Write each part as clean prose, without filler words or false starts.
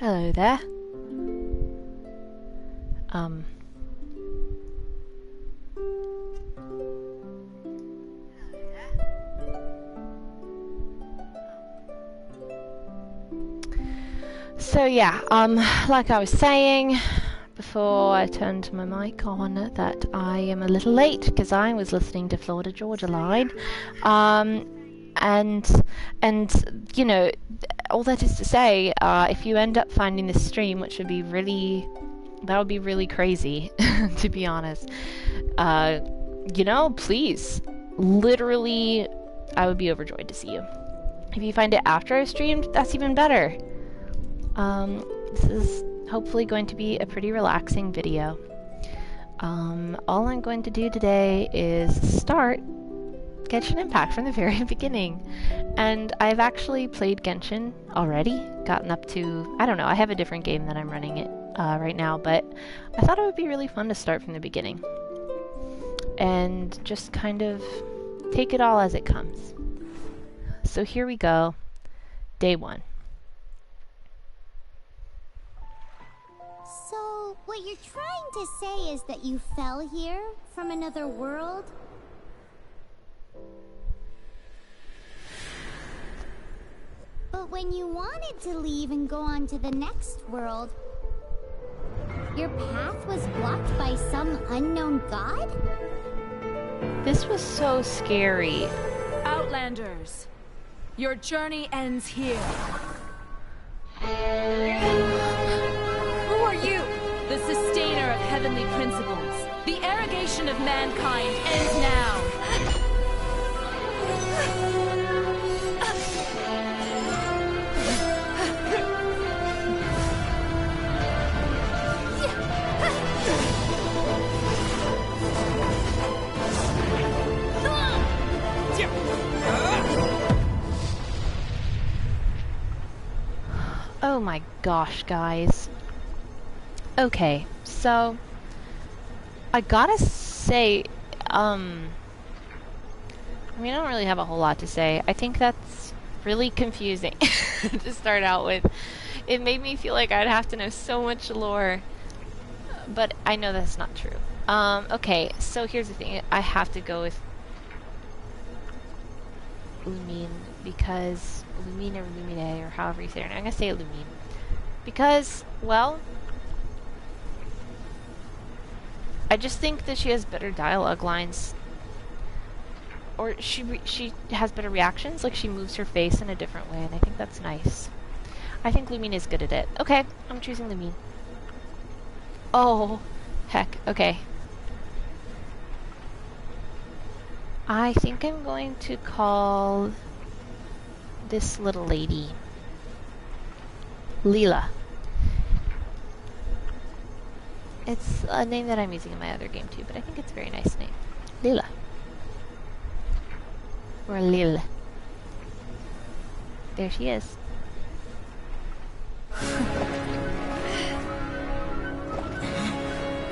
Hello there. So yeah, like I was saying before I turned my mic on, that I am a little late because I was listening to Florida Georgia Line, and you know, all that is to say, if you end up finding this stream, which would be really, that would be really crazy, to be honest, you know, please, literally, I would be overjoyed to see you. If you find it after I've streamed, that's even better. This is hopefully going to be a pretty relaxing video. All I'm going to do today is start Genshin Impact from the very beginning. And I've actually played Genshin already, gotten up to, I don't know, I have a different game that I'm running it right now, but I thought it would be really fun to start from the beginning. And just kind of take it all as it comes. So here we go, day 1. So, what you're trying to say is that you fell here from another world? But when you wanted to leave and go on to the next world, your path was blocked by some unknown god? This was so scary. Outlanders, your journey ends here. Who are you? The sustainer of heavenly principles. The arrogation of mankind ends now. Oh my gosh, guys. Okay, so I gotta say, I mean, I don't really have a whole lot to say. I think that's really confusing to start out with. It made me feel like I'd have to know so much lore, but I know that's not true. Okay, so here's the thing. I have to go with Lumine, because Lumine or Lumine, or however you say it. I'm gonna say Lumine. Because, well, I just think that she has better dialogue lines. Or she has better reactions, like she moves her face in a different way, and I think that's nice. I think Lumine is good at it. Okay, I'm choosing Lumine. Oh, heck, okay. I think I'm going to call this little lady Leela. It's a name that I'm using in my other game too, but I think it's a very nice name. Leela. Or Lil. There she is.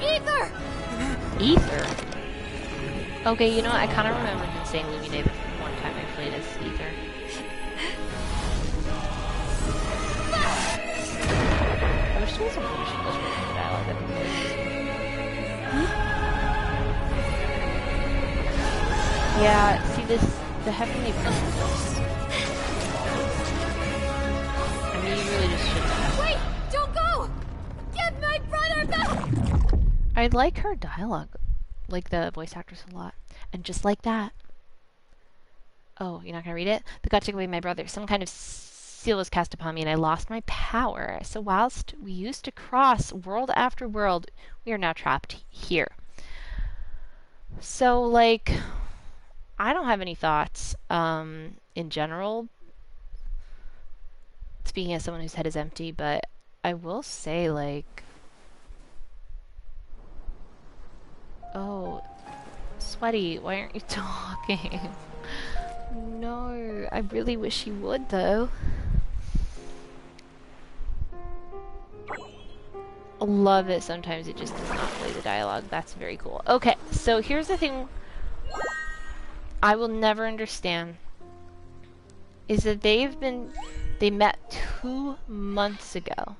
Ether! Ether? Okay, you know what? I kind of remember him saying Lumine the one time I played as Ether. I wish there was a British English version of dialogue that would be Yeah, see the heavenly principles. I mean, you really just shouldn't have. Wait! Don't go! Get my brother back! I like her dialogue, like the voice actress a lot. And just like that. Oh, you're not gonna read it? The god took away my brother. Some kind of seal was cast upon me and I lost my power. So whilst we used to cross world after world, we are now trapped here. So, like, I don't have any thoughts, in general, speaking as someone whose head is empty, but I will say, like, oh, Sweaty, why aren't you talking? No, I really wish you would, though. I love it. Sometimes it just does not play the dialogue. That's very cool. Okay, so here's the thing I will never understand. Is that they met 2 months ago.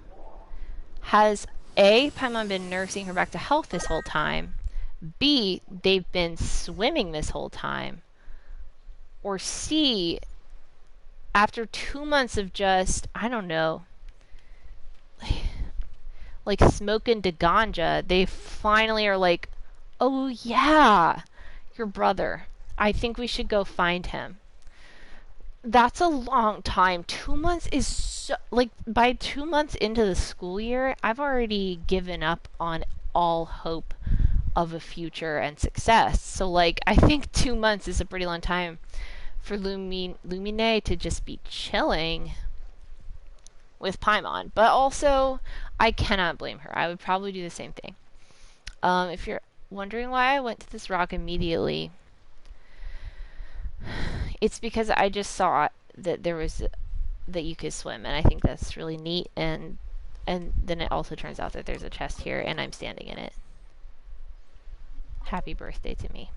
Has A, Paimon been nursing her back to health this whole time? B, they've been swimming this whole time? Or C, after 2 months of just, I don't know, like smoking the ganja, they finally are like, oh yeah, your brother. I think we should go find him. That's a long time. 2 months is so, like, by 2 months into the school year, I've already given up on all hope of a future and success. So, like, I think 2 months is a pretty long time for Lumine to just be chilling with Paimon. But also, I cannot blame her. I would probably do the same thing. If you're wondering why I went to this rock immediately, it's because I just saw that there was that you could swim, and I think that's really neat. And then it also turns out that there's a chest here, and I'm standing in it. Happy birthday to me.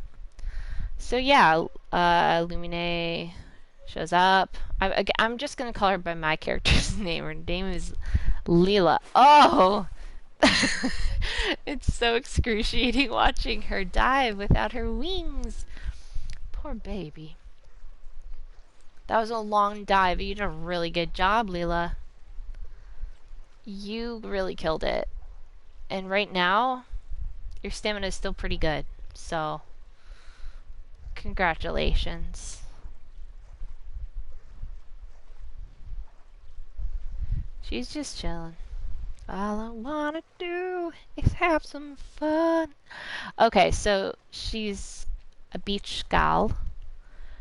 So yeah, Lumine shows up. I'm just gonna call her by my character's name. Her name is Leela. Oh! It's so excruciating watching her dive without her wings. Poor baby. That was a long dive, but you did a really good job, Leela. You really killed it. And right now, your stamina is still pretty good. So, congratulations. She's just chilling. All I wanna do is have some fun. Okay, so she's a beach gal.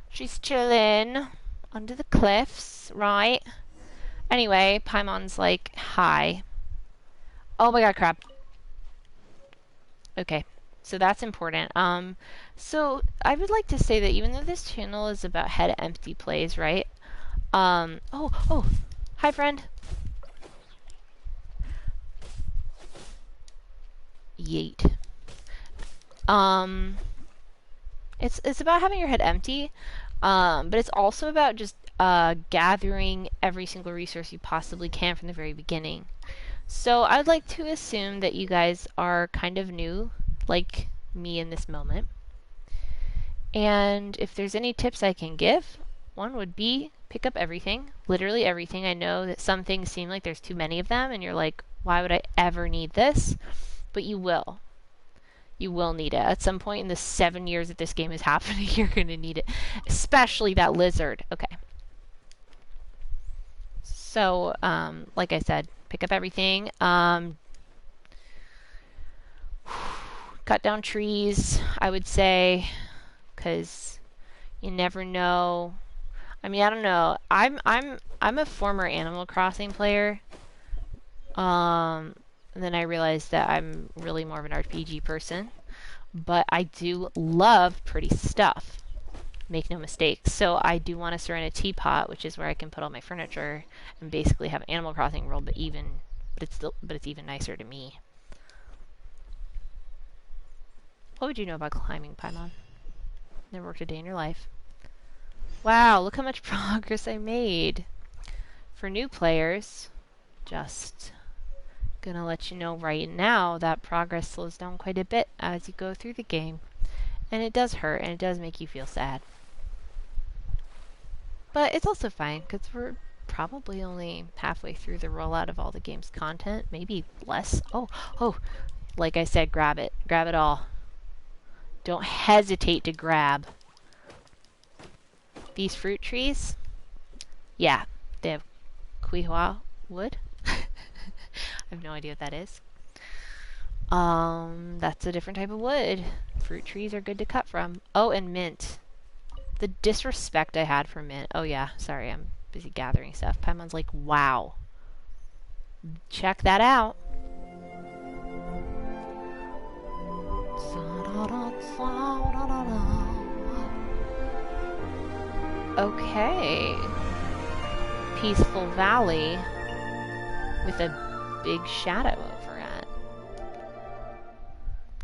She's chilling under the cliffs, right? Anyway, Paimon's like, hi. Oh my god, crap. Okay, so that's important. So I would like to say that even though this channel is about head empty plays, right? Oh, hi friend. Yeet. It's about having your head empty, but it's also about just gathering every single resource you possibly can from the very beginning. So I'd like to assume that you guys are kind of new, like me in this moment. And if there's any tips I can give, one would be pick up everything, literally everything. I know that some things seem like there's too many of them, and you're like, why would I ever need this? But you will. You will need it. At some point in the 7 years that this game is happening, you're going to need it. Especially that lizard. Okay. So, like I said, pick up everything. Cut down trees, I would say, because you never know. I mean, I don't know. I'm a former Animal Crossing player. And then I realized that I'm really more of an RPG person. But I do love pretty stuff. Make no mistakes. So I do want to Serenity Pot, which is where I can put all my furniture and basically have Animal Crossing world, but it's even nicer to me. What would you know about climbing, Paimon? Never worked a day in your life. Wow, look how much progress I made. For new players, just gonna let you know right now that progress slows down quite a bit as you go through the game. And it does hurt, and it does make you feel sad. But it's also fine, because we're probably only halfway through the rollout of all the game's content. Maybe less. Oh, like I said, grab it. Grab it all. Don't hesitate to grab. These fruit trees, yeah, they have Quihua wood. I have no idea what that is. That's a different type of wood. Fruit trees are good to cut from. Oh, and mint. The disrespect I had for mint. Oh yeah, sorry, I'm busy gathering stuff. Paimon's like, wow. Check that out. Okay. Peaceful valley with a big shadow over it.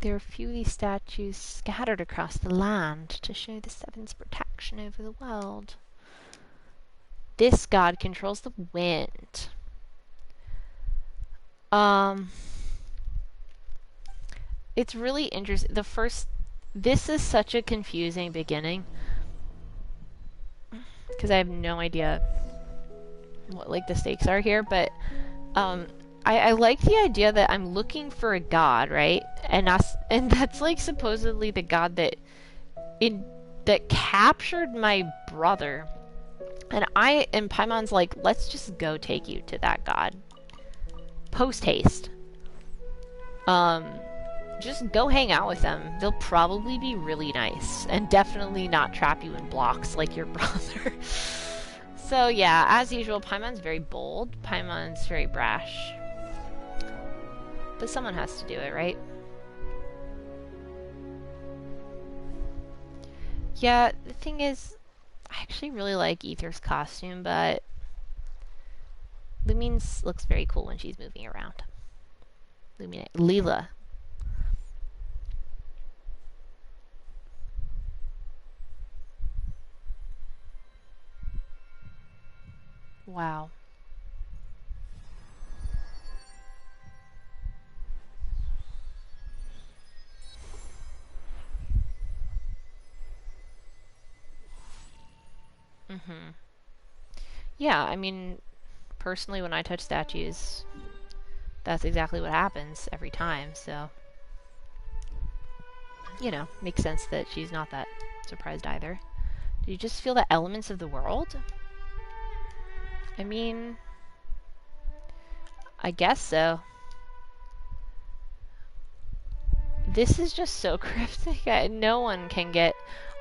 There are a few of these statues scattered across the land to show the Seven's protection over the world. This god controls the wind. Um, it's really interesting. This is such a confusing beginning because I have no idea what like the stakes are here, but I like the idea that I'm looking for a god, right? And that's like supposedly the god that captured my brother. And Paimon's like, let's just go take you to that god. Post haste. Just go hang out with them. They'll probably be really nice and definitely not trap you in blocks like your brother. So yeah, as usual, Paimon's very bold. Paimon's very brash. But someone has to do it, right? Yeah, the thing is, I actually really like Aether's costume, but Lumine's looks very cool when she's moving around. Leela. Wow. Mm-hmm. Yeah, I mean, personally, when I touch statues, that's exactly what happens every time, so... You know, makes sense that she's not that surprised either. Do you just feel the elements of the world? I mean... I guess so. This is just so cryptic. No one can get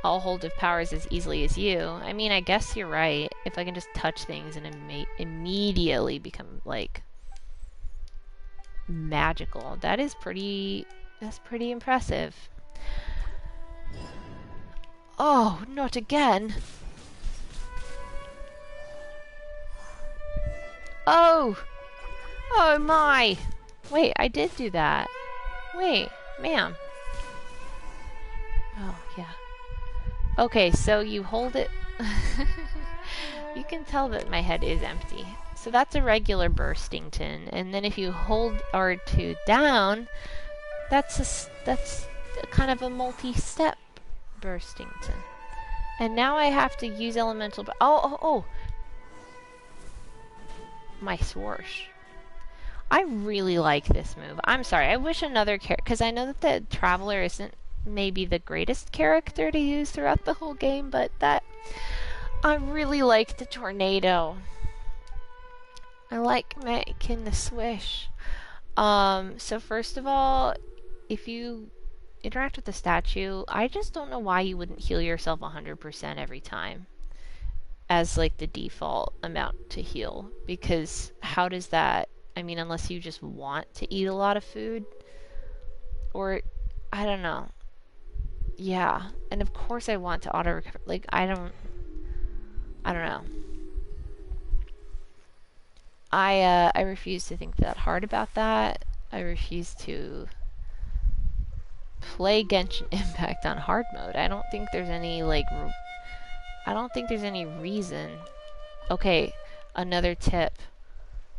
a hold of powers as easily as you. I mean, I guess you're right. If I can just touch things and immediately become, like, magical. That's pretty impressive. Oh, not again. Oh! Oh my! Wait, I did do that. Wait, ma'am. Oh, yeah. Okay, so you hold it... You can tell that my head is empty. So that's a regular Burstington, and then if you hold R2 down, that's kind of a multi-step Burstington. And now I have to use elemental... Oh! My swoosh. I really like this move. I'm sorry, I wish another character... Because I know that the Traveler isn't maybe the greatest character to use throughout the whole game, but I really like the tornado. I like making the swish. So first of all, if you interact with the statue, I just don't know why you wouldn't heal yourself 100% every time as like the default amount to heal, because how does that... I mean, unless you just want to eat a lot of food, or I don't know. Yeah, and of course I want to auto recover. Like, I don't know. I refuse to think that hard about that. I refuse to play Genshin Impact on hard mode. I don't think there's any reason. Okay, another tip.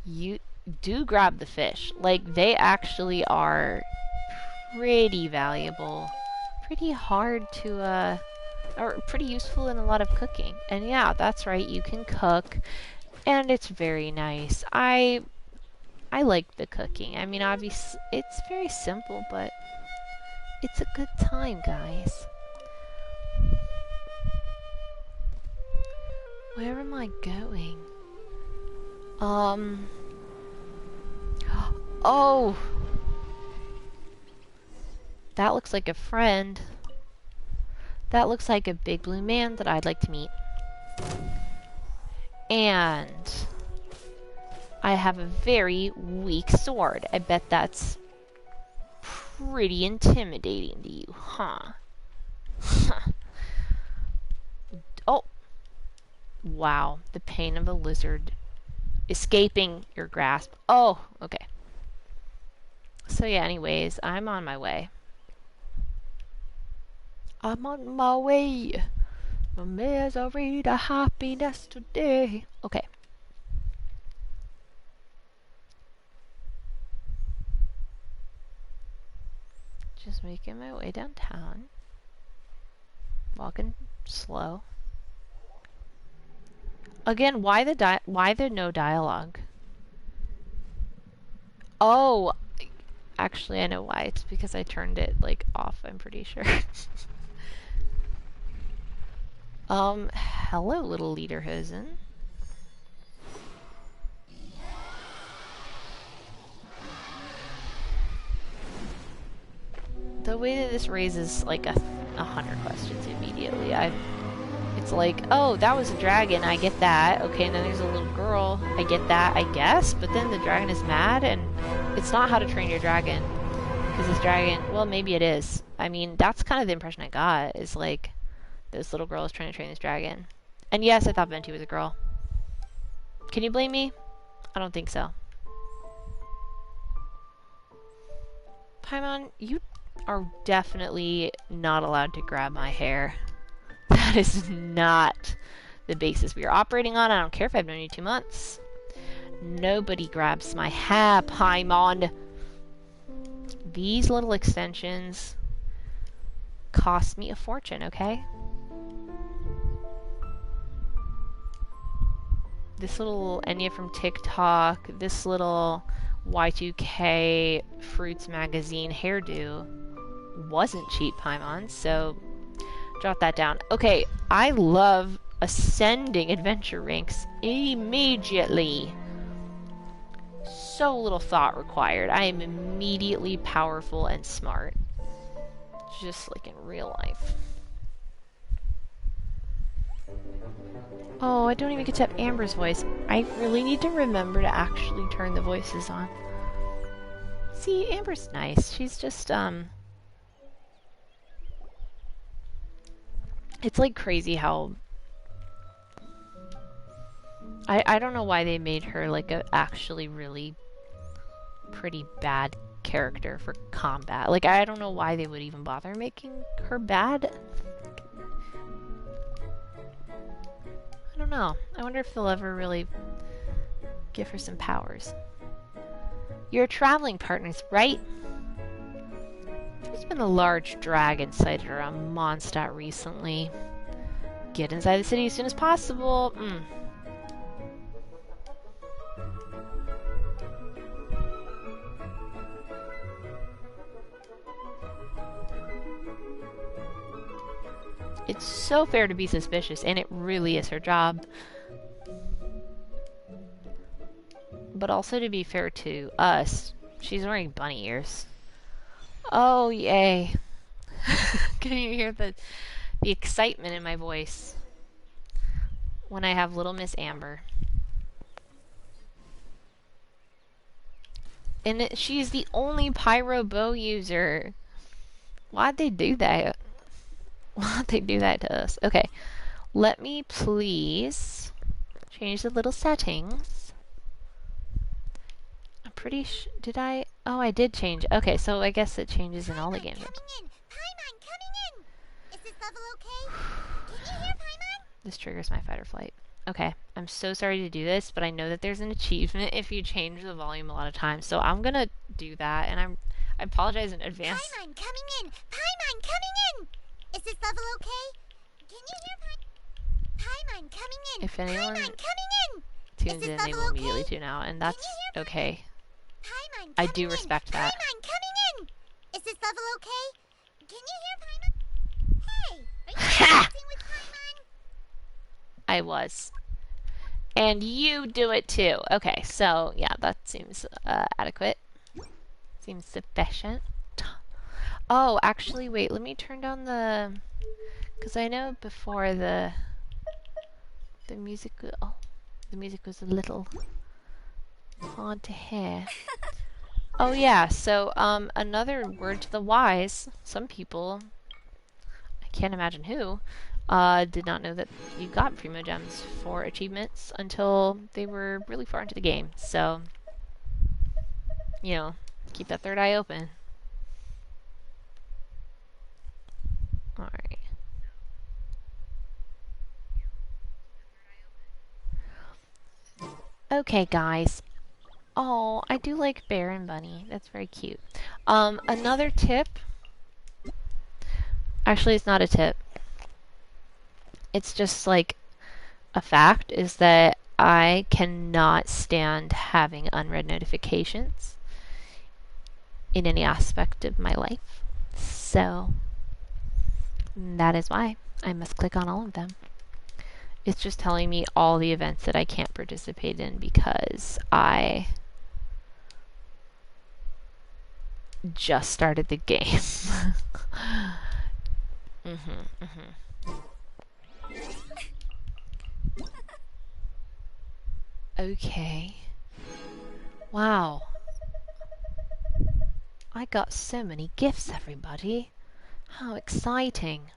You do grab the fish. Like, they actually are pretty valuable. Pretty hard to, or pretty useful in a lot of cooking. And yeah, that's right, you can cook, and it's very nice. I like the cooking. I mean, obviously, it's very simple, but it's a good time, guys. Where am I going? Oh! That looks like a friend. That looks like a big blue man that I'd like to meet. And I have a very weak sword. I bet that's pretty intimidating to you, huh? Oh! Wow, the pain of a lizard escaping your grasp. Oh, okay. So yeah, anyways, I'm on my way. I'm on my way. My misery to happiness today. Okay. Just making my way downtown. Walking slow. Again, why the no dialogue? Oh, actually I know why. It's because I turned it like off, I'm pretty sure. Hello little Lederhosen. The way that this raises like 100 questions immediately. It's like, oh, that was a dragon, I get that. Okay, and then there's a little girl, I get that, I guess. But then the dragon is mad, and it's not How to Train Your Dragon. Because this dragon, well, maybe it is. I mean, that's kind of the impression I got, is like, this little girl is trying to train this dragon. And yes, I thought Venti was a girl. Can you blame me? I don't think so. Paimon, you are definitely not allowed to grab my hair. That is not the basis we are operating on. I don't care if I've known you 2 months. Nobody grabs my hair, Paimon. These little extensions cost me a fortune, okay? This little Enya from TikTok, this little Y2K Fruits Magazine hairdo wasn't cheap, Paimon, so jot that down. Okay, I love ascending adventure ranks immediately. So little thought required. I am immediately powerful and smart. Just like in real life. Oh, I don't even get to have Amber's voice. I really need to remember to actually turn the voices on. See, Amber's nice. She's just, it's like crazy how... I don't know why they made her like a actually really pretty bad character for combat. Like, I don't know why they would even bother making her bad. I don't know. I wonder if they'll ever really give her some powers. You're traveling partners, right? There's been a large dragon sighted around Mondstadt recently. Get inside the city as soon as possible. It's so fair to be suspicious, and it really is her job. But also to be fair to us, she's wearing bunny ears. Oh, yay. Can you hear the excitement in my voice when I have little Miss Amber? And she's the only pyro bow user. Why'd they do that? Why'd they do that to us? Okay, let me please change the little settings. I'm pretty sure, did I? Oh, I did change. Okay, so I guess it changes in all the games. Paimon, coming in! Is this level okay? Can you hear Paimon? This triggers my fight or flight. Okay, I'm so sorry to do this, but I know that there's an achievement if you change the volume a lot of times, so I'm gonna do that, and I apologize in advance. Paimon, coming in! Paimon, coming in! Is this level okay? Can you hear Paimon coming in? If anyone Paimon coming in! tunes in, they will immediately tune out, and that's okay. Paimon I do respect that. Paimon coming in! Is this level okay? Can you hear Paimon? Hey! Are you dancing with Paimon? I was. And you do it too. Okay, so yeah, that seems adequate. Seems sufficient. Oh, actually, wait, let me turn down the... Because I know before the music... Oh, the music was a little hard to hear. Oh yeah, so another word to the wise. Some people, I can't imagine who, did not know that you got Primo Gems for achievements until they were really far into the game. So, you know, keep that third eye open. Alright. Okay, guys. Oh, I do like Bear and Bunny. That's very cute. Another tip Actually, it's not a tip. It's just like a fact is that I cannot stand having unread notifications in any aspect of my life. So that is why I must click on all of them. It's just telling me all the events that I can't participate in because I just started the game. Okay. Wow. I got so many gifts, everybody. How exciting.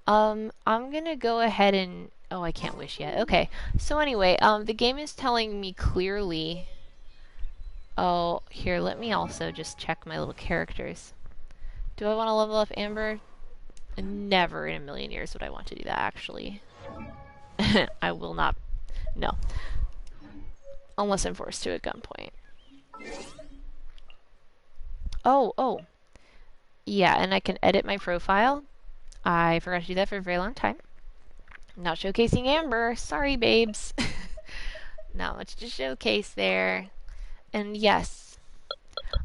I'm gonna go ahead and... Oh, I can't wish yet. Okay. So anyway, the game is telling me clearly... Oh, here, let me also just check my little characters. Do I want to level up Amber? Never in a million years would I want to do that, actually. I will not. No. Unless I'm forced to at gunpoint. Oh. Yeah, and I can edit my profile. I forgot to do that for a very long time. Not showcasing Amber. Sorry, babes. Not much to showcase there. And yes,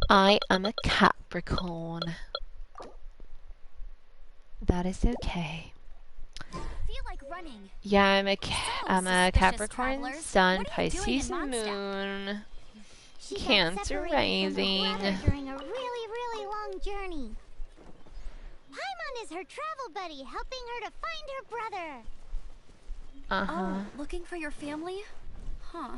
I am a Capricorn. That is okay. Feel like running. Yeah, I'm a Capricorn, travelers. Sun, What are you doing in Pisces, Mondstadt? Moon, She got Cancer separated from her rising. brother during a really long journey. Paimon is her travel buddy, helping her to find her brother. Oh, looking for your family? Huh.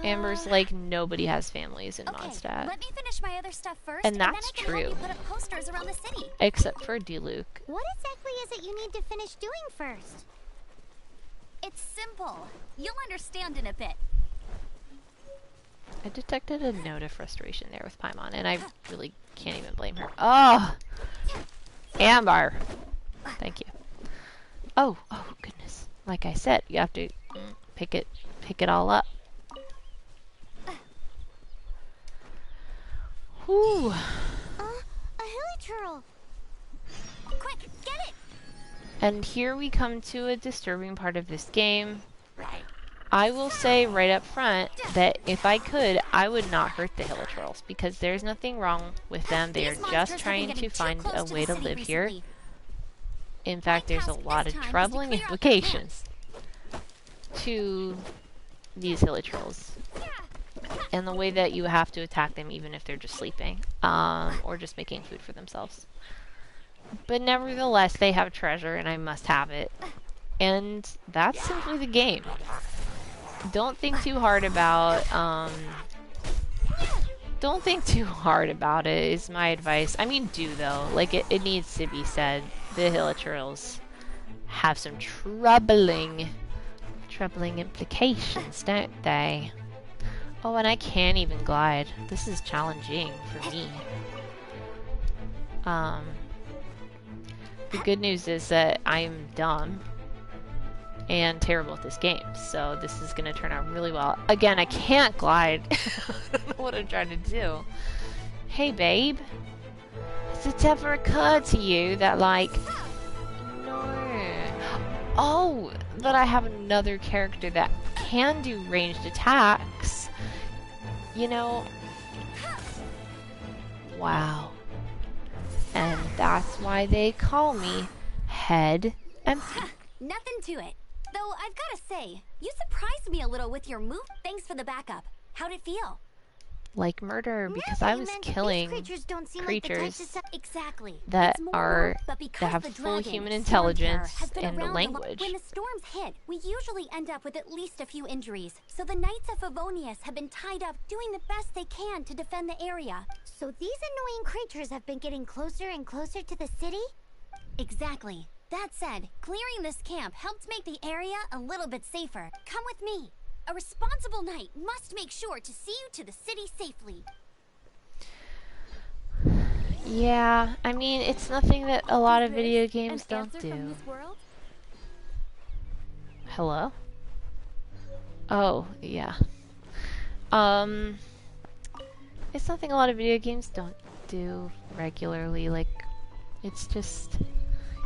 Amber's like nobody has families in Okay, Mondstadt. let me finish my other stuff first, And then I that's can help true. you put up posters around the city. Except for Diluc. What exactly is it you need to finish doing first? It's simple. You'll understand in a bit. I detected a note of frustration there with Paimon, and I really can't even blame her. Oh! Amber! Thank you. Oh goodness. Like I said, you have to pick it all up. Whew. A hilichurl. Quick, get it! And here we come to a disturbing part of this game. I will say right up front that if I could, I would not hurt the hilichurls because there's nothing wrong with them. They are just trying to find a way to live here. In fact, there's a lot of troubling implications to these hilichurls and the way that you have to attack them even if they're just sleeping or just making food for themselves. But nevertheless, they have treasure and I must have it. And that's simply the game. Don't think too hard about it is my advice. I mean, do though. Like it needs to be said. The hilichurls have some troubling implications, don't they? Oh, and I can't even glide. This is challenging for me. The good news is that I'm dumb and terrible at this game, so this is gonna turn out really well. Again, I can't glide. I don't know what I'm trying to do. Hey, babe. Has it ever occurred to you that, like... No. Oh, that I have another character that can do ranged attacks. You know... Wow. And that's why they call me Head Empty. Nothing to it. Though I've gotta say, you surprised me a little with your move. Thanks for the backup. How'd it feel? Like murder, because Really? I was You meant these killing creatures don't seem like the type creatures to Exactly. that It's more are work, but because that have the full dragon, human storm intelligence terror, has been and a around language. When the storms hit, we usually end up with at least a few injuries. So the Knights of Favonius have been tied up, doing the best they can to defend the area. So these annoying creatures have been getting closer and closer to the city? Exactly. That said, clearing this camp helped make the area a little bit safer. Come with me. A responsible knight must make sure to see you to the city safely. Yeah, I mean, it's nothing that a lot of video games don't do. Hello? Oh, yeah. It's something a lot of video games don't do regularly, like It's just,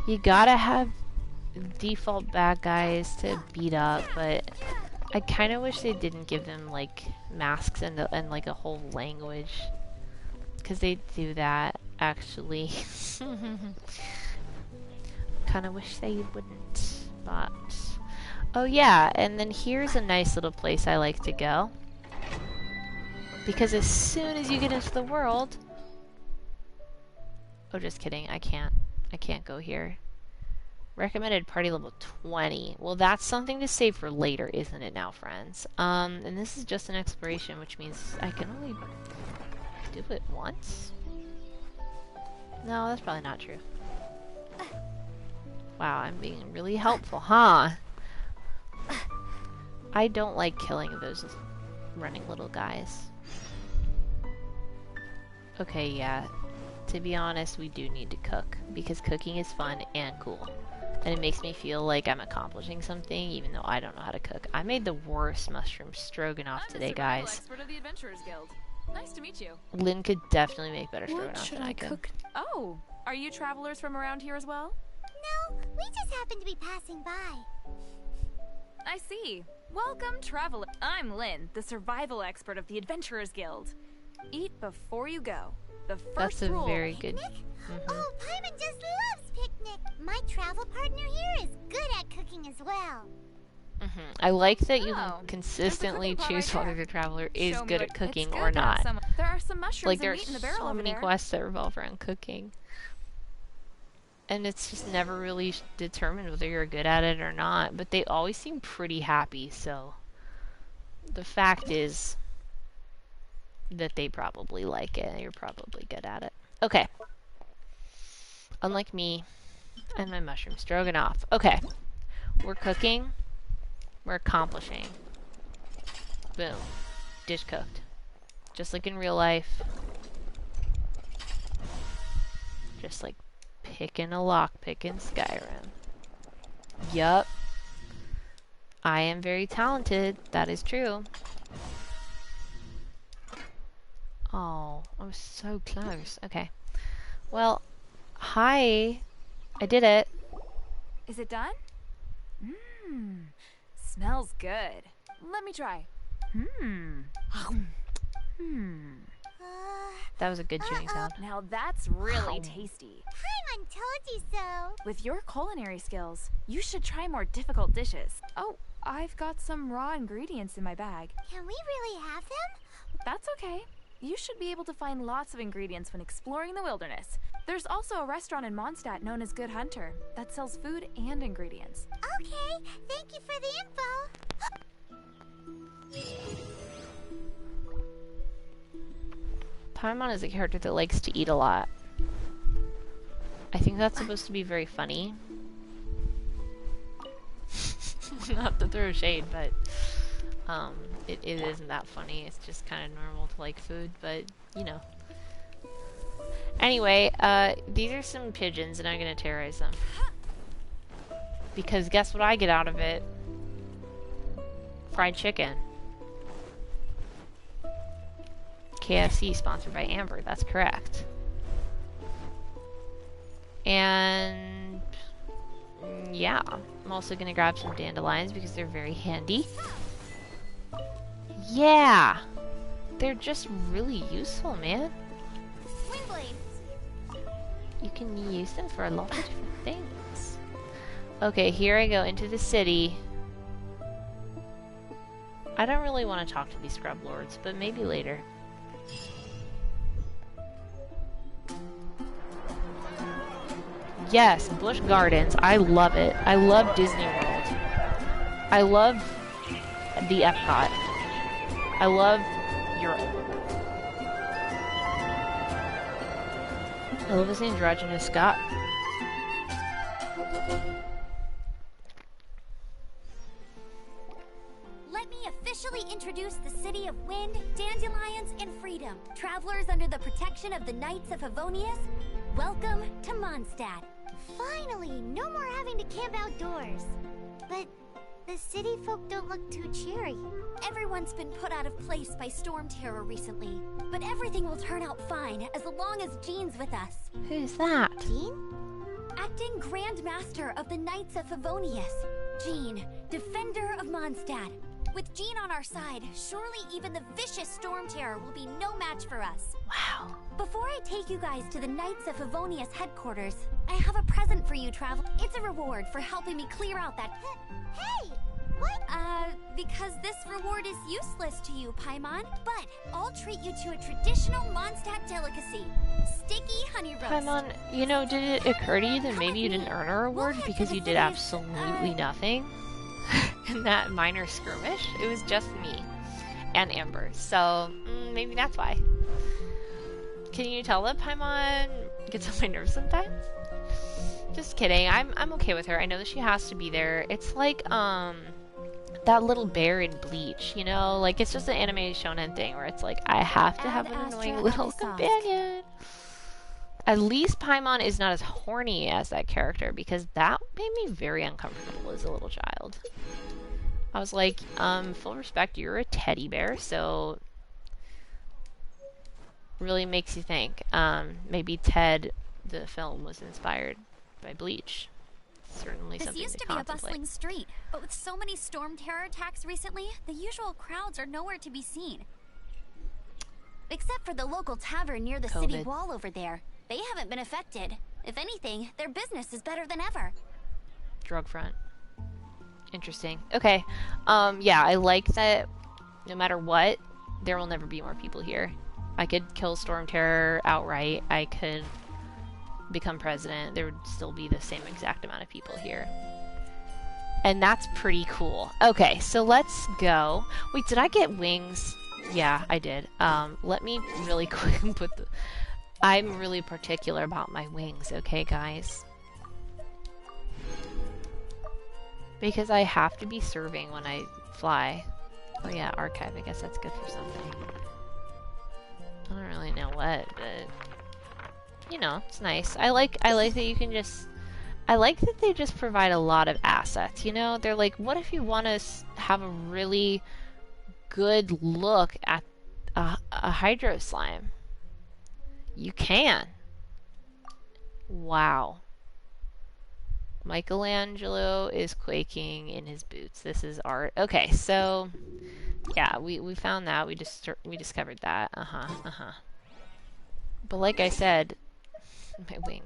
you gotta have default bad guys to beat up, but I kind of wish they didn't give them like masks and like a whole language, because they do that actually. Kind of wish they wouldn't, but oh yeah, and then here's a nice little place I like to go, because as soon as you get into the world, oh just kidding, I can't go here. Recommended party level 20. Well, that's something to save for later, isn't it now, friends? And this is just an exploration, which means I can only do it once? No, that's probably not true. Wow, I'm being really helpful, huh? I don't like killing those running little guys. Okay, yeah. To be honest, we do need to cook, because cooking is fun and cool. And it makes me feel like I'm accomplishing something, even though I don't know how to cook. I made the worst mushroom stroganoff today, guys. Expert of the Adventurers Guild. Nice to meet you. Lynn could definitely make better stroganoff than I could. Oh, are you travelers from around here as well? No, we just happen to be passing by. I see. Welcome, traveler. I'm Lynn, the survival expert of the Adventurers Guild. Eat before you go. The first That's a rule. very good... Oh, Paimon just loves picnic. My travel partner here is good at cooking as well. I like that you Oh, consistently there's a cooking pot choose right whether there. the traveler is Show me good what- at cooking it's good or to have not. some- There are some mushrooms Like, and there's meat in the barrel so over many there. quests that revolve around cooking. And it's just never really determined whether you're good at it or not. But they always seem pretty happy, so... The fact is that they probably like it, and you're probably good at it. Okay. Unlike me and my mushroom stroganoff. Okay. We're cooking. We're accomplishing. Boom. Dish cooked. Just like in real life. Just like picking a lockpick in Skyrim. Yup. I am very talented. That is true. Oh, I was so close. Okay. Well, hi. I did it. Is it done? Mmm. Smells good. Let me try. Hmm. That was a good chewing sound. Now that's really tasty. Paimon told you so. With your culinary skills, you should try more difficult dishes. Oh, I've got some raw ingredients in my bag. Can we really have them? That's okay. You should be able to find lots of ingredients when exploring the wilderness. There's also a restaurant in Mondstadt known as Good Hunter that sells food and ingredients. Okay, thank you for the info. Paimon is a character that likes to eat a lot. I think that's supposed to be very funny. Not to throw shade, but it isn't that funny. It's just kind of normal to like food, but you know. Anyway, these are some pigeons, and I'm gonna terrorize them. Because guess what I get out of it? Fried chicken. KFC, sponsored by Amber. That's correct. And yeah, I'm also gonna grab some dandelions because they're very handy. Yeah, they're just really useful, man. Wind blades. You can use them for a lot of different things. Okay, here I go into the city. I don't really want to talk to these scrub lords, but maybe later. Yes, Busch Gardens. I love it. I love Disney World. I love the Epcot. I love Europe. I love this androgynous Scott. Let me officially introduce the city of wind, dandelions, and freedom. Travelers under the protection of the Knights of Favonius, welcome to Mondstadt. Finally, no more having to camp outdoors. But The city folk don't look too cheery. Everyone's been put out of place by storm terror recently, but everything will turn out fine as long as Jean's with us. Who's that? Jean? Acting Grand Master of the Knights of Favonius, Jean, Defender of Mondstadt. With Jean on our side, surely even the vicious storm terror will be no match for us. Wow. Before I take you guys to the Knights of Favonius headquarters, I have a present for you, Travel. It's a reward for helping me clear out that... Hey! What? Because this reward is useless to you, Paimon, but I'll treat you to a traditional Mondstadt delicacy, sticky honey roast. Paimon, you know, did it occur to you that maybe you didn't earn a reward because you did absolutely nothing in that minor skirmish? It was just me and Amber, so maybe that's why. Can you tell that Paimon gets on my nerves sometimes? Just kidding. I'm okay with her. I know that she has to be there. It's like that little bear in Bleach, you know? Like, it's just an anime shonen thing where it's like, I have to have an annoying little companion. At least Paimon is not as horny as that character, because that made me very uncomfortable as a little child. I was like, full respect, you're a teddy bear, so... Really makes you think. Maybe Ted, the film, was inspired by Bleach. Certainly this something used to to be a bustling contemplate. street, but with so many storm terror attacks recently, the usual crowds are nowhere to be seen. Except for the local tavern near the city COVID. wall over there. They haven't been affected. If anything, their business is better than ever. Drug front. Interesting. Okay. Yeah, I like that no matter what, there will never be more people here. I could kill Storm Terror outright. I could become president. There would still be the same exact amount of people here. And that's pretty cool. Okay, so let's go. Wait, did I get wings? Yeah, I did. Let me really quick put the... I'm really particular about my wings, okay, guys? Because I have to be serving when I fly. Oh yeah, archive. I guess that's good for something. I don't really know what, but... You know, it's nice. I like that you can just... I like that they just provide a lot of assets, you know? They're like, what if you want to have a really good look at a hydro slime? You can. Wow. Michelangelo is quaking in his boots. This is art. Okay, so... Yeah, we found that. We discovered that. But like I said... My wings.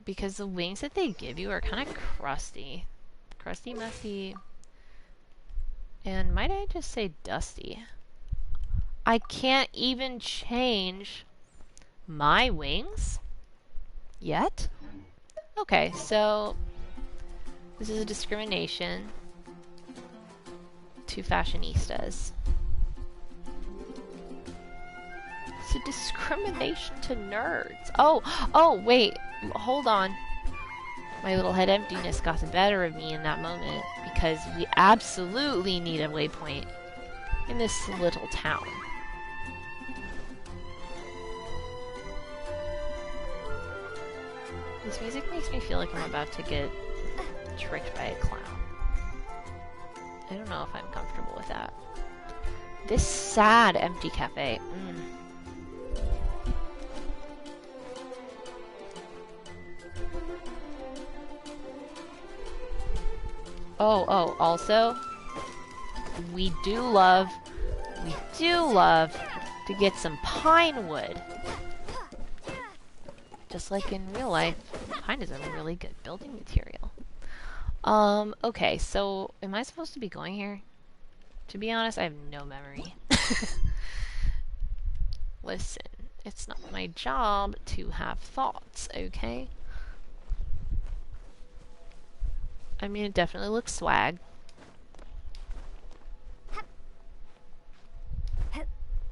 Because the wings that they give you are kind of crusty. Crusty, musty. And might I just say dusty? I can't even change my wings yet? Okay, so this is a discrimination to fashionistas. It's a discrimination to nerds. Oh, wait, hold on. My little head emptiness got the better of me in that moment because we absolutely need a waypoint in this little town. This music makes me feel like I'm about to get tricked by a clown. I don't know if I'm comfortable with that. This sad empty cafe. Oh, also, we do love to get some pine wood. Just like in real life, pine is a really good building material. Okay, so am I supposed to be going here? To be honest, I have no memory. Listen, it's not my job to have thoughts, okay? I mean, it definitely looks swag.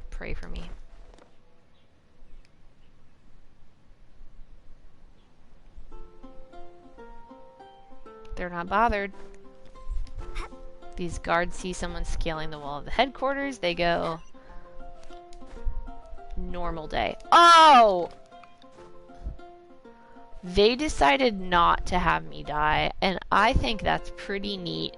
Pray for me. They're not bothered. These guards see someone scaling the wall of the headquarters. They go... Normal day. Oh! They decided not to have me die, and I think that's pretty neat.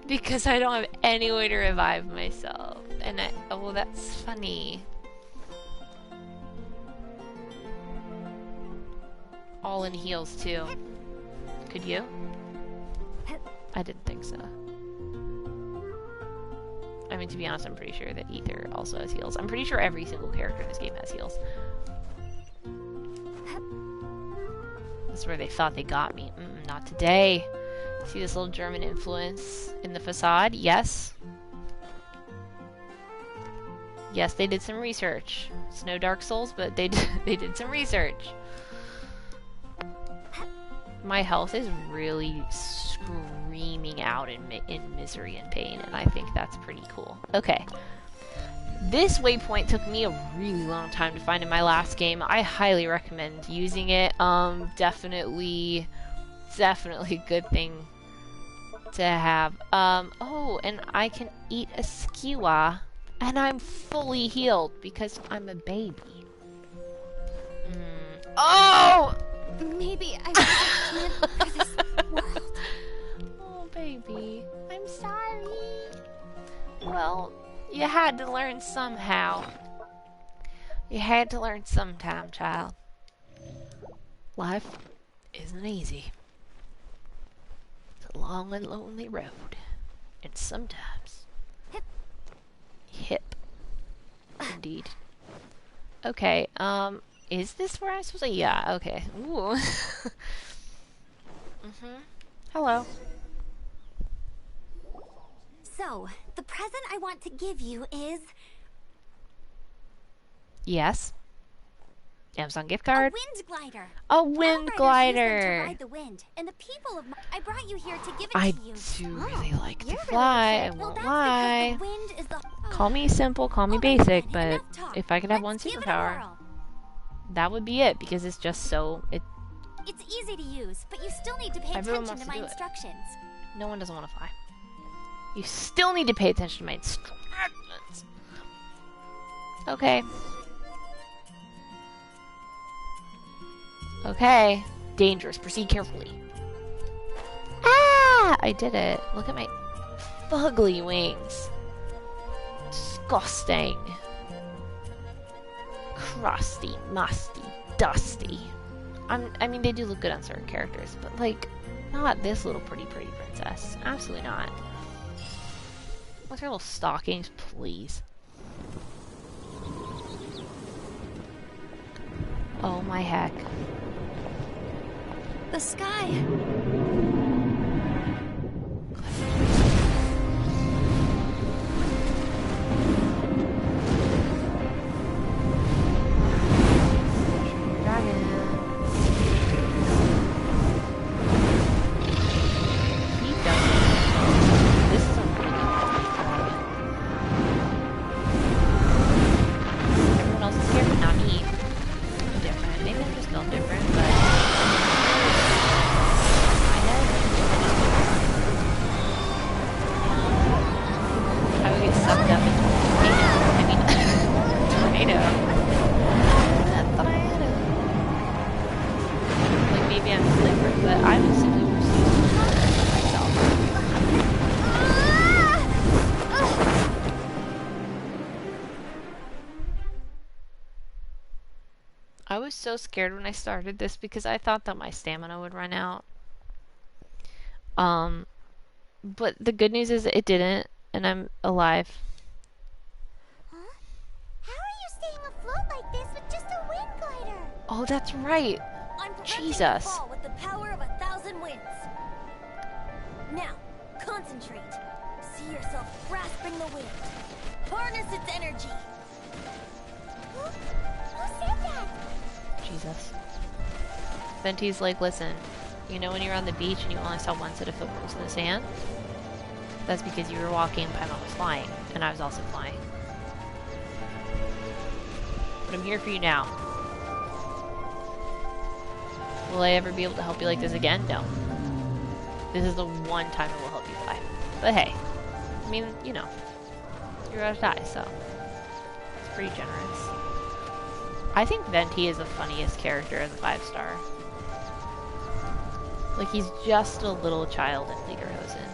Because I don't have any way to revive myself. And oh, that's funny. All in heals too. Could you? I didn't think so. I mean, to be honest, I'm pretty sure that Ether also has heals. I'm pretty sure every single character in this game has heals. That's where they thought they got me. Not today. See this little German influence in the facade? Yes. Yes, they did some research. It's no Dark Souls, but they did some research. My health is really screaming out in misery and pain, and I think that's pretty cool. Okay. This waypoint took me a really long time to find in my last game. I highly recommend using it. Definitely a good thing to have. Oh, and I can eat a skewer, and I'm fully healed because I'm a baby. Oh! Maybe I wasn't meant for this world. Oh, baby. I'm sorry. Well, you had to learn somehow. You had to learn sometime, child. Life isn't easy. It's a long and lonely road. And sometimes... Hip. Indeed. Okay, is this where I'm supposed to... Yeah, okay. Ooh. Hello. So, the present I want to give you is... Yes. Amazon gift a card. wind glider. A wind Outriders use them to glider. ride the wind, and the people of I brought you here to give it I to you. do really like to you're really fly, I Well, won't that's lie. because the wind is the... Call me simple, call me Alright basic, then, but enough talk. if I could have one Let's give it a superpower, whirl. that would be it, because it's just so... It's easy to use, but you still need to pay Everyone attention wants to to my do it. instructions. No one doesn't want to fly. You still need to pay attention to my instructions. Okay. Okay. Dangerous. Proceed carefully. Ah! I did it. Look at my fugly wings. Disgusting. Crusty, musty, dusty. I mean, they do look good on certain characters, but like, not this little pretty princess. Absolutely not. With her little stockings, please. Oh my heck. The sky. Dragon. He doesn't. This is a really good everyone else is scared, but not me. I'm different. Maybe I'm just built different, but I would get sucked up into a tornado. Like, maybe I'm different, but I would simply refuse to harm myself. I was so scared when I started this because I thought that my stamina would run out. But the good news is it didn't, and I'm alive. Huh? How are you staying afloat like this with just a wind glider? Oh, that's right. I'm preventing Jesus. the fall with the power of 1,000 winds. Now, concentrate. See yourself grasping the wind. Harness its energy. Who said that? Jesus. Venti's like, listen, you know when you're on the beach and you only saw one set of footprints in the sand? That's because you were walking and Paimon was flying, and I was also flying. But I'm here for you now. Will I ever be able to help you like this again? No. This is the one time I will help you fly. But hey, I mean, you know, you're about to die, so it's pretty generous. I think Venti is the funniest character as a 5-star. Like, he's just a little child in Lederhosen.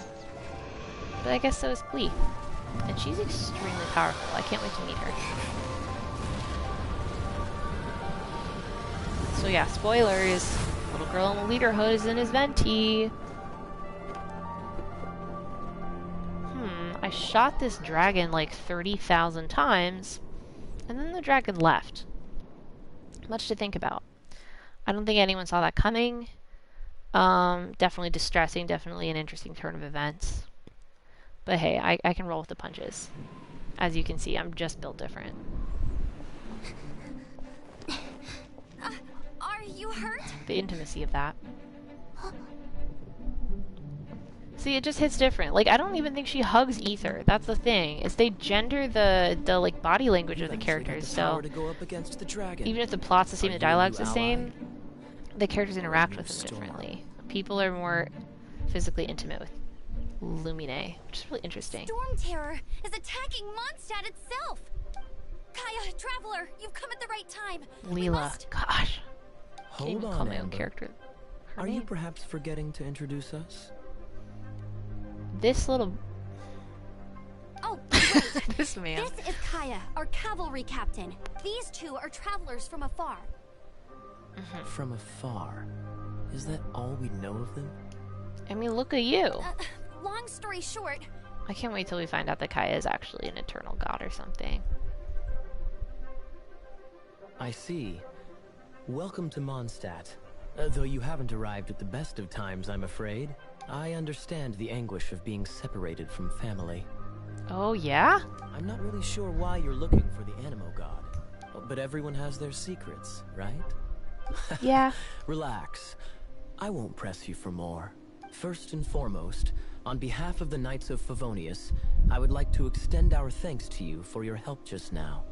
But I guess so is Glee. And she's extremely powerful. I can't wait to meet her. So yeah, spoilers. Little girl in the Lederhosen is Venti. I shot this dragon like 30,000 times, and then the dragon left. Much to think about. I don't think anyone saw that coming. Definitely distressing, definitely an interesting turn of events. But hey, I can roll with the punches. As you can see, I'm just built different. Are you hurt? The intimacy of that. See, it just hits different. Like, I don't even think she hugs Ether. That's the thing. Is they gender the like body language of the characters. So even if the plot's the same, the dialogue's the same, the characters interact with them differently. People are more physically intimate with Lumine, which is really interesting. Stormterror is attacking Mondstadt itself. Kaya, Traveler, you've come at the right time. Leela, gosh. Hold Call on, my own Amber. character. Are you perhaps forgetting to introduce us? This little... Oh, wait. This man. This is Kaya, our cavalry captain. These two are travelers from afar. From afar. Is that all we know of them? I mean, look at you. Long story short... I can't wait till we find out that Kaya is actually an eternal god or something. I see. Welcome to Mondstadt. Though you haven't arrived at the best of times, I'm afraid. I understand the anguish of being separated from family. Oh, yeah? I'm not really sure why you're looking for the Animo God. But everyone has their secrets, right? Yeah. Relax. I won't press you for more. First and foremost, on behalf of the Knights of Favonius, I would like to extend our thanks to you for your help just now.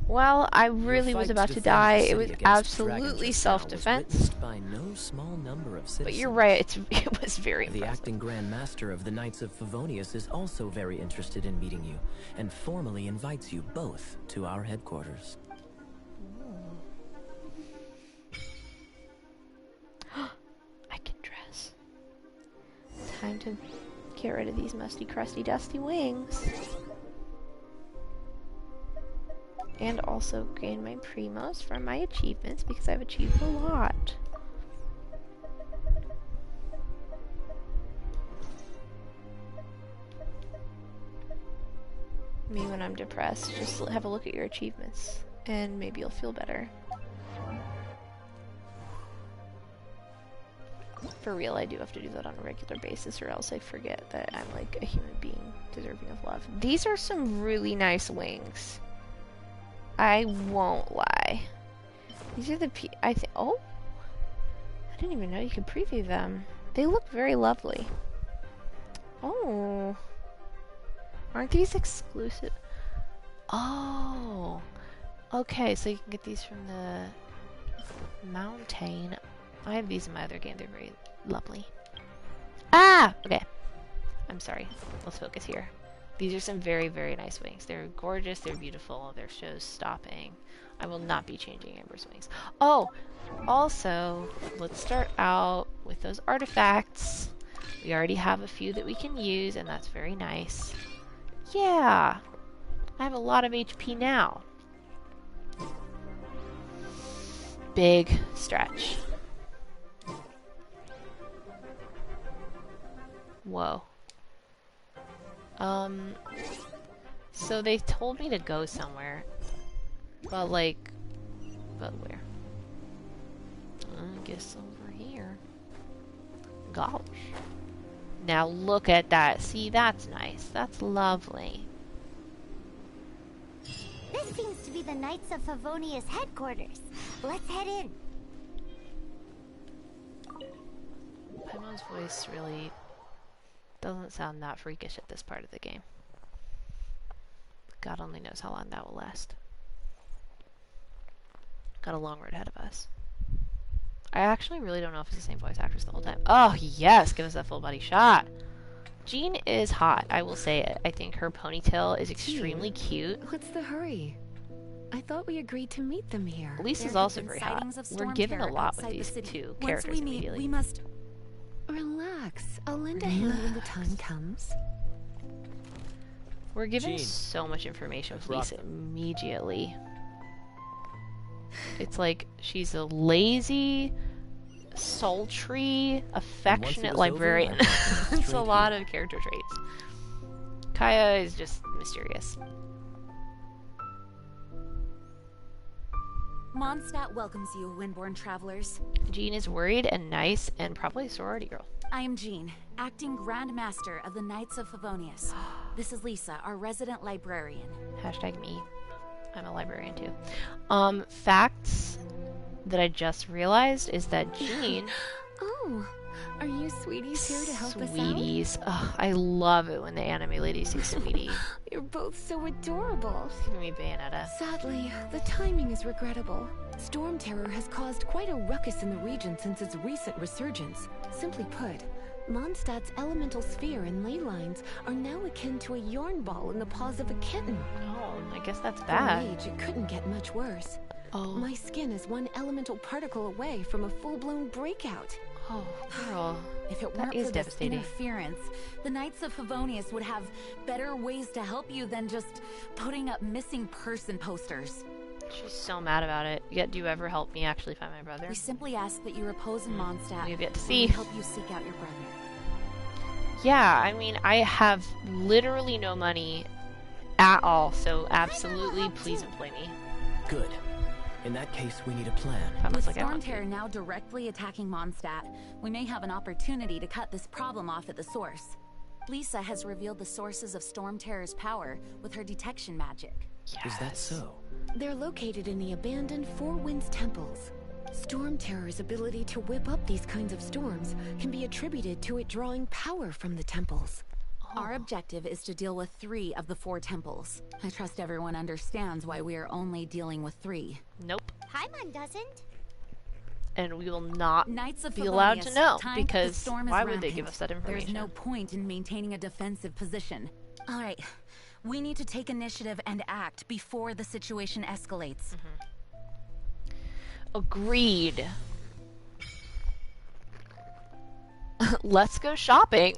Well, I really was about to die. It was absolutely self-defense. By no small number of citizens. But you're right, it was very The impressive. acting Grand Master of the Knights of Favonius is also very interested in meeting you, and formally invites you both to our headquarters. I can dress. Time to get rid of these musty, crusty, dusty wings. And also gain my primos from my achievements because I've achieved a lot. Me when I'm depressed, just have a look at your achievements and maybe you'll feel better. For real, I do have to do that on a regular basis or else I forget that I'm like a human being deserving of love. These are some really nice wings. I won't lie. These are the oh! I didn't even know you could preview them. They look very lovely. Oh. Aren't these exclusive? Oh. Okay, so you can get these from the mountain. I have these in my other game. They're very lovely. Ah! Okay. I'm sorry. Let's focus here. These are some very, very nice wings. They're gorgeous, they're beautiful, they're shows stopping. I will not be changing Amber's wings. Oh! Also, let's start out with those artifacts. We already have a few that we can use, and that's very nice. Yeah! I have a lot of HP now. Big stretch. Whoa. So they told me to go somewhere. But like, but where? I guess over here. Gosh. Now look at that. See, that's nice. That's lovely. This seems to be the Knights of Favonius headquarters. Let's head in. Paimon's voice really doesn't sound that freakish at this part of the game. God only knows how long that will last. Got a long road ahead of us. I actually really don't know if it's the same voice actress the whole time. Oh, yes! Give us that full body shot! Jean is hot, I will say it. I think her ponytail is extremely cute. What's the hurry? I thought we agreed to meet them here. Lisa's There have also been very hot. sightings of We're storm given a terror lot with outside the these city. two Once characters we meet, immediately. we must... Relax. I'll lend a hand when the time comes. We're given Jean, so much information with brought Lisa them. immediately. It's like she's a lazy, sultry, affectionate was over, librarian. I brought them It's a straight lot here. of character traits. Kaya is just mysterious. Mondstadt welcomes you, Windborn travelers. Jean is worried and nice and probably a sorority girl. I am Jean, acting Grand Master of the Knights of Favonius. This is Lisa, our resident librarian. Hashtag me. I'm a librarian too. Facts that I just realized is that Jean... Oh, are you sweeties here to help us out? Sweeties. Ugh, I love it when the anime ladies say sweetie. You're both so adorable. She's giving me Bayonetta. Sadly, the timing is regrettable. Storm terror has caused quite a ruckus in the region since its recent resurgence. Simply put, Mondstadt's elemental sphere and ley lines are now akin to a yarn ball in the paws of a kitten. Oh, I guess that's For bad. Mage, it couldn't get much worse. Oh, My skin is one elemental particle away from a full-blown breakout. oh, girl. If it That weren't is for this devastating. interference, the Knights of Favonius would have better ways to help you than just putting up missing person posters. She's so mad about it. Yet, do you ever help me actually find my brother? We simply ask that you repose in Mondstadt. We have yet to and see. we help you seek out your brother. Yeah, I mean, I have literally no money at all, so absolutely, please employ me. Good. In that case, we need a plan. That With looks like I Storm want to. Terror now directly attacking Mondstadt, we may have an opportunity to cut this problem off at the source. Lisa has revealed the sources of Storm Terror's power with her detection magic. Is that so? They're located in the abandoned Four Winds temples. Storm Terror's ability to whip up these kinds of storms can be attributed to it drawing power from the temples. Our objective is to deal with 3 of the 4 temples. I trust everyone understands why we are only dealing with 3. Nope. Paimon doesn't. And we will not Knights of be allowed to Favonius, know, time the because storm is why would they rampant. give us that There's information? no point in maintaining a defensive position. All right, we need to take initiative and act before the situation escalates. Agreed. Let's go shopping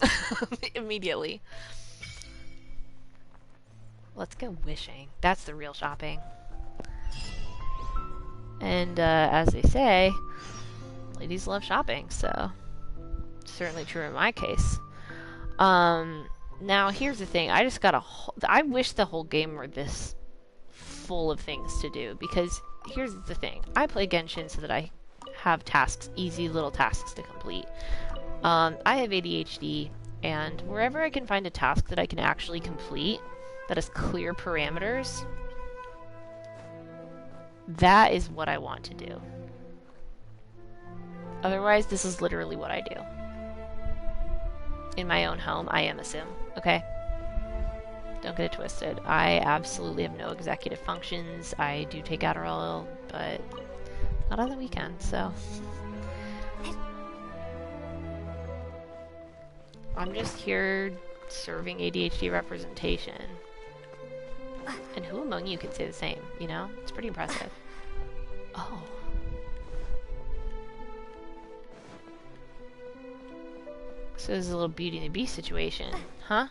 immediately. Let's go wishing. That's the real shopping. And as they say, ladies love shopping, so certainly true in my case. Now here's the thing. I just got I wish the whole game were this full of things to do, because here's the thing. I play Genshin so that I have tasks, easy little tasks to complete. I have ADHD, and wherever I can find a task that I can actually complete, that has clear parameters, that is what I want to do. Otherwise, this is literally what I do. In my own home, I am a sim, okay? Don't get it twisted. I absolutely have no executive functions. I do take Adderall, but not on the weekend, so... I'm just here serving ADHD representation. And who among you can say the same, you know? It's pretty impressive. Oh. So there's a little Beauty and the Beast situation, huh?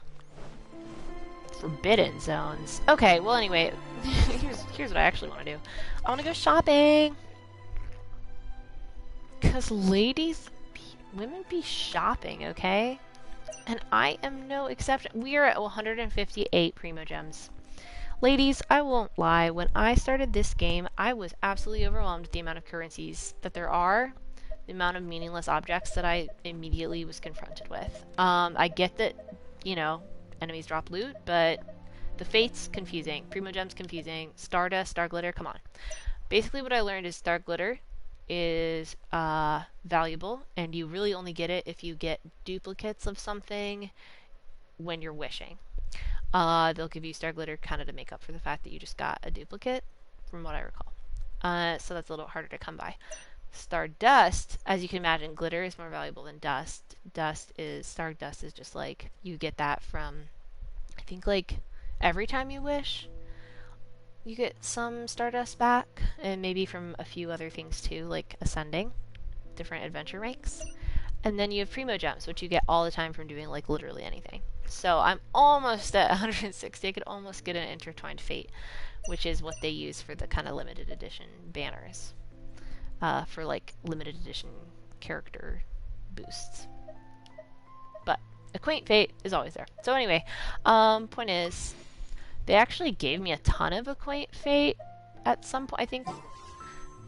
Forbidden zones. Okay, well anyway, here's what I actually want to do. I want to go shopping! Because women be shopping, okay? And I am no exception. We are at 158 Primo Gems. Ladies, I won't lie. When I started this game, I was absolutely overwhelmed with the amount of currencies that there are, the amount of meaningless objects that I immediately was confronted with. I get that, you know, enemies drop loot, but the Fates, confusing. Primo Gems, confusing. Stardust, Star Glitter, come on. Basically what I learned is Star Glitter is valuable, and you really only get it if you get duplicates of something when you're wishing. They'll give you Star Glitter kind of to make up for the fact that you just got a duplicate, from what I recall. So that's a little harder to come by. Stardust, as you can imagine, glitter is more valuable than dust. Stardust is just like, you get that from, I think, like, every time you wish. you get some Stardust back, and maybe from a few other things too, like ascending, different adventure ranks. And then you have Primo Gems, which you get all the time from doing like literally anything. So I'm almost at 160. I could almost get an Intertwined Fate, which is what they use for the kind of limited edition banners. For like limited edition character boosts. But a Quaint Fate is always there. So anyway, point is, they actually gave me a ton of a Quaint Fate at some point, I think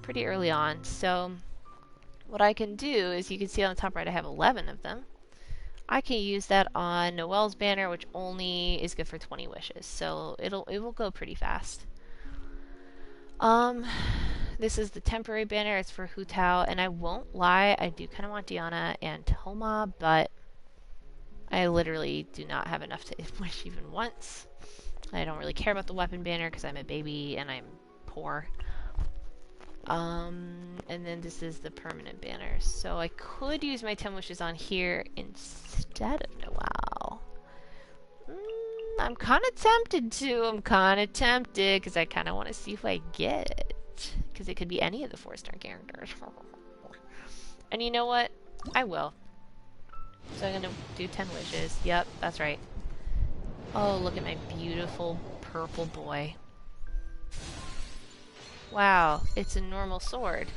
pretty early on. So what I can do is, you can see on the top right I have 11 of them. I can use that on Noelle's banner, which only is good for 20 wishes. So it will go pretty fast. This is the temporary banner. It's for Hu Tao, and I won't lie, I do kind of want Diana and Toma, but I literally do not have enough to wish even once. I don't really care about the weapon banner because I'm a baby and I'm poor. And then this is the permanent banner. So I could use my 10 wishes on here instead of Noelle. I'm kind of tempted to. I'm kind of tempted because I kind of want to see if I get it. Because it could be any of the 4-star characters. And you know what? I will. So I'm going to do 10 wishes. Yep, that's right. Oh, look at my beautiful purple boy. Wow, it's a normal sword.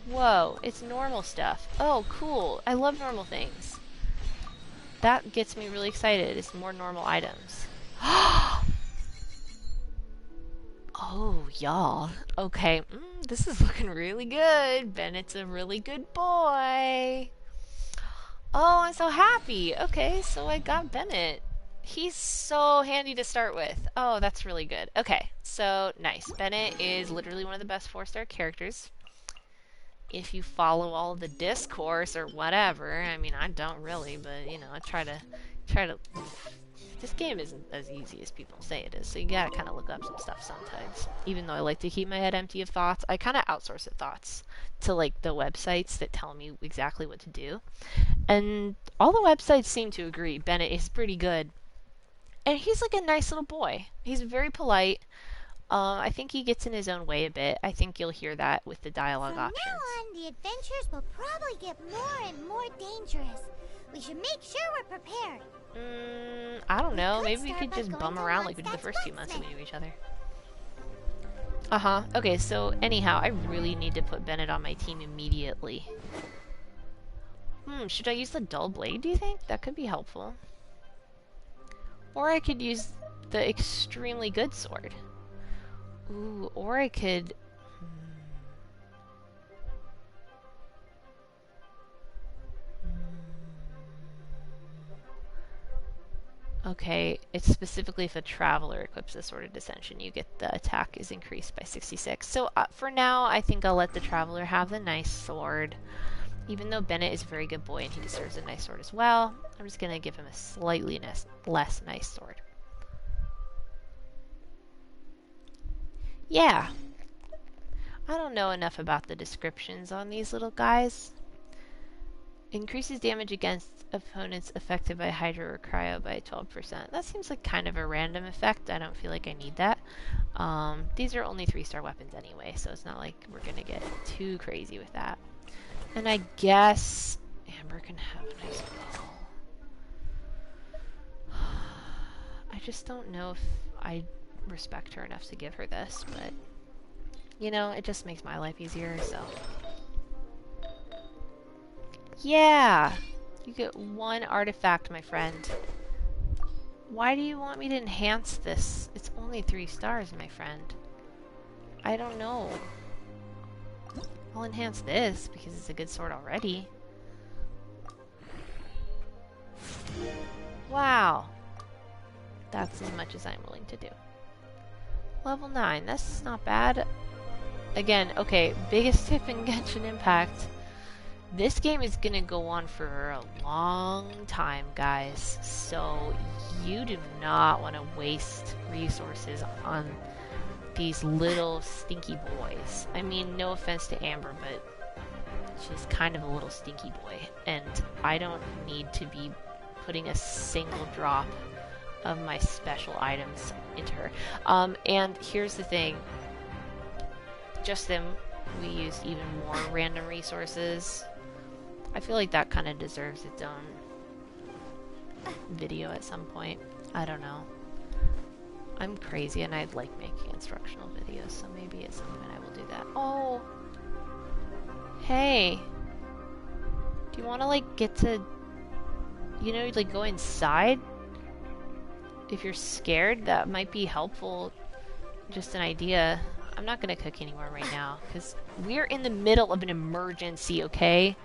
Whoa, it's normal stuff. Oh, cool. I love normal things. That gets me really excited. It's more normal items. Oh, y'all. Okay, this is looking really good. Bennett's a really good boy. Oh, I'm so happy. Okay, so I got Bennett. He's so handy to start with. Oh, that's really good. Okay, so nice. Bennett is literally one of the best 4-star characters. If you follow all of the discourse or whatever. I mean, I don't really, but you know, I try to. This game isn't as easy as people say it is, so you gotta kind of look up some stuff sometimes. Even though I like to keep my head empty of thoughts, I kind of outsource the thoughts to like the websites that tell me exactly what to do. And all the websites seem to agree Bennett is pretty good. And he's like a nice little boy. He's very polite. I think he gets in his own way a bit. I think you'll hear that with the dialogue options. From now on, the adventures will probably get more and more dangerous. We should make sure we're prepared. I don't know. Maybe we could just bum around like we did the first few months that we knew each other. Okay, so anyhow, I really need to put Bennett on my team immediately. Should I use the dull blade, do you think? That could be helpful. Or I could use the extremely good sword. Ooh, or I could... Okay, it's specifically if a traveler equips the Sword of Dissension, you get the attack is increased by 66. So for now, I think I'll let the traveler have the nice sword. Even though Bennett is a very good boy and he deserves a nice sword as well, I'm just going to give him a slightly less nice sword. Yeah. I don't know enough about the descriptions on these little guys. Increases damage against opponents affected by Hydro or Cryo by 12%. That seems like kind of a random effect. I don't feel like I need that. These are only 3-star weapons anyway, so it's not like we're going to get too crazy with that. And I guess Amber can have a nice bow. I just don't know if I respect her enough to give her this, but you know, it just makes my life easier, so. Yeah! You get 1 artifact, my friend. Why do you want me to enhance this? It's only 3 stars, my friend. I don't know. I'll enhance this because it's a good sword already. Wow. That's as much as I'm willing to do. Level 9. That's not bad. Again, okay, biggest tip in Genshin Impact. This game is gonna go on for a long time, guys. So you do not want to waste resources on these little stinky boys. I mean, no offense to Amber, but she's kind of a little stinky boy. And I don't need to be putting a single drop of my special items into her. And here's the thing. Just then, we used even more random resources. I feel like that kind of deserves its own video at some point. I don't know. I'm crazy and I like making instructional videos, so maybe at some point I will do that. Oh! Hey! Do you want to, like, get to, you know, like, go inside? If you're scared, that might be helpful. Just an idea. I'm not gonna cook anymore right now, because we're in the middle of an emergency, okay?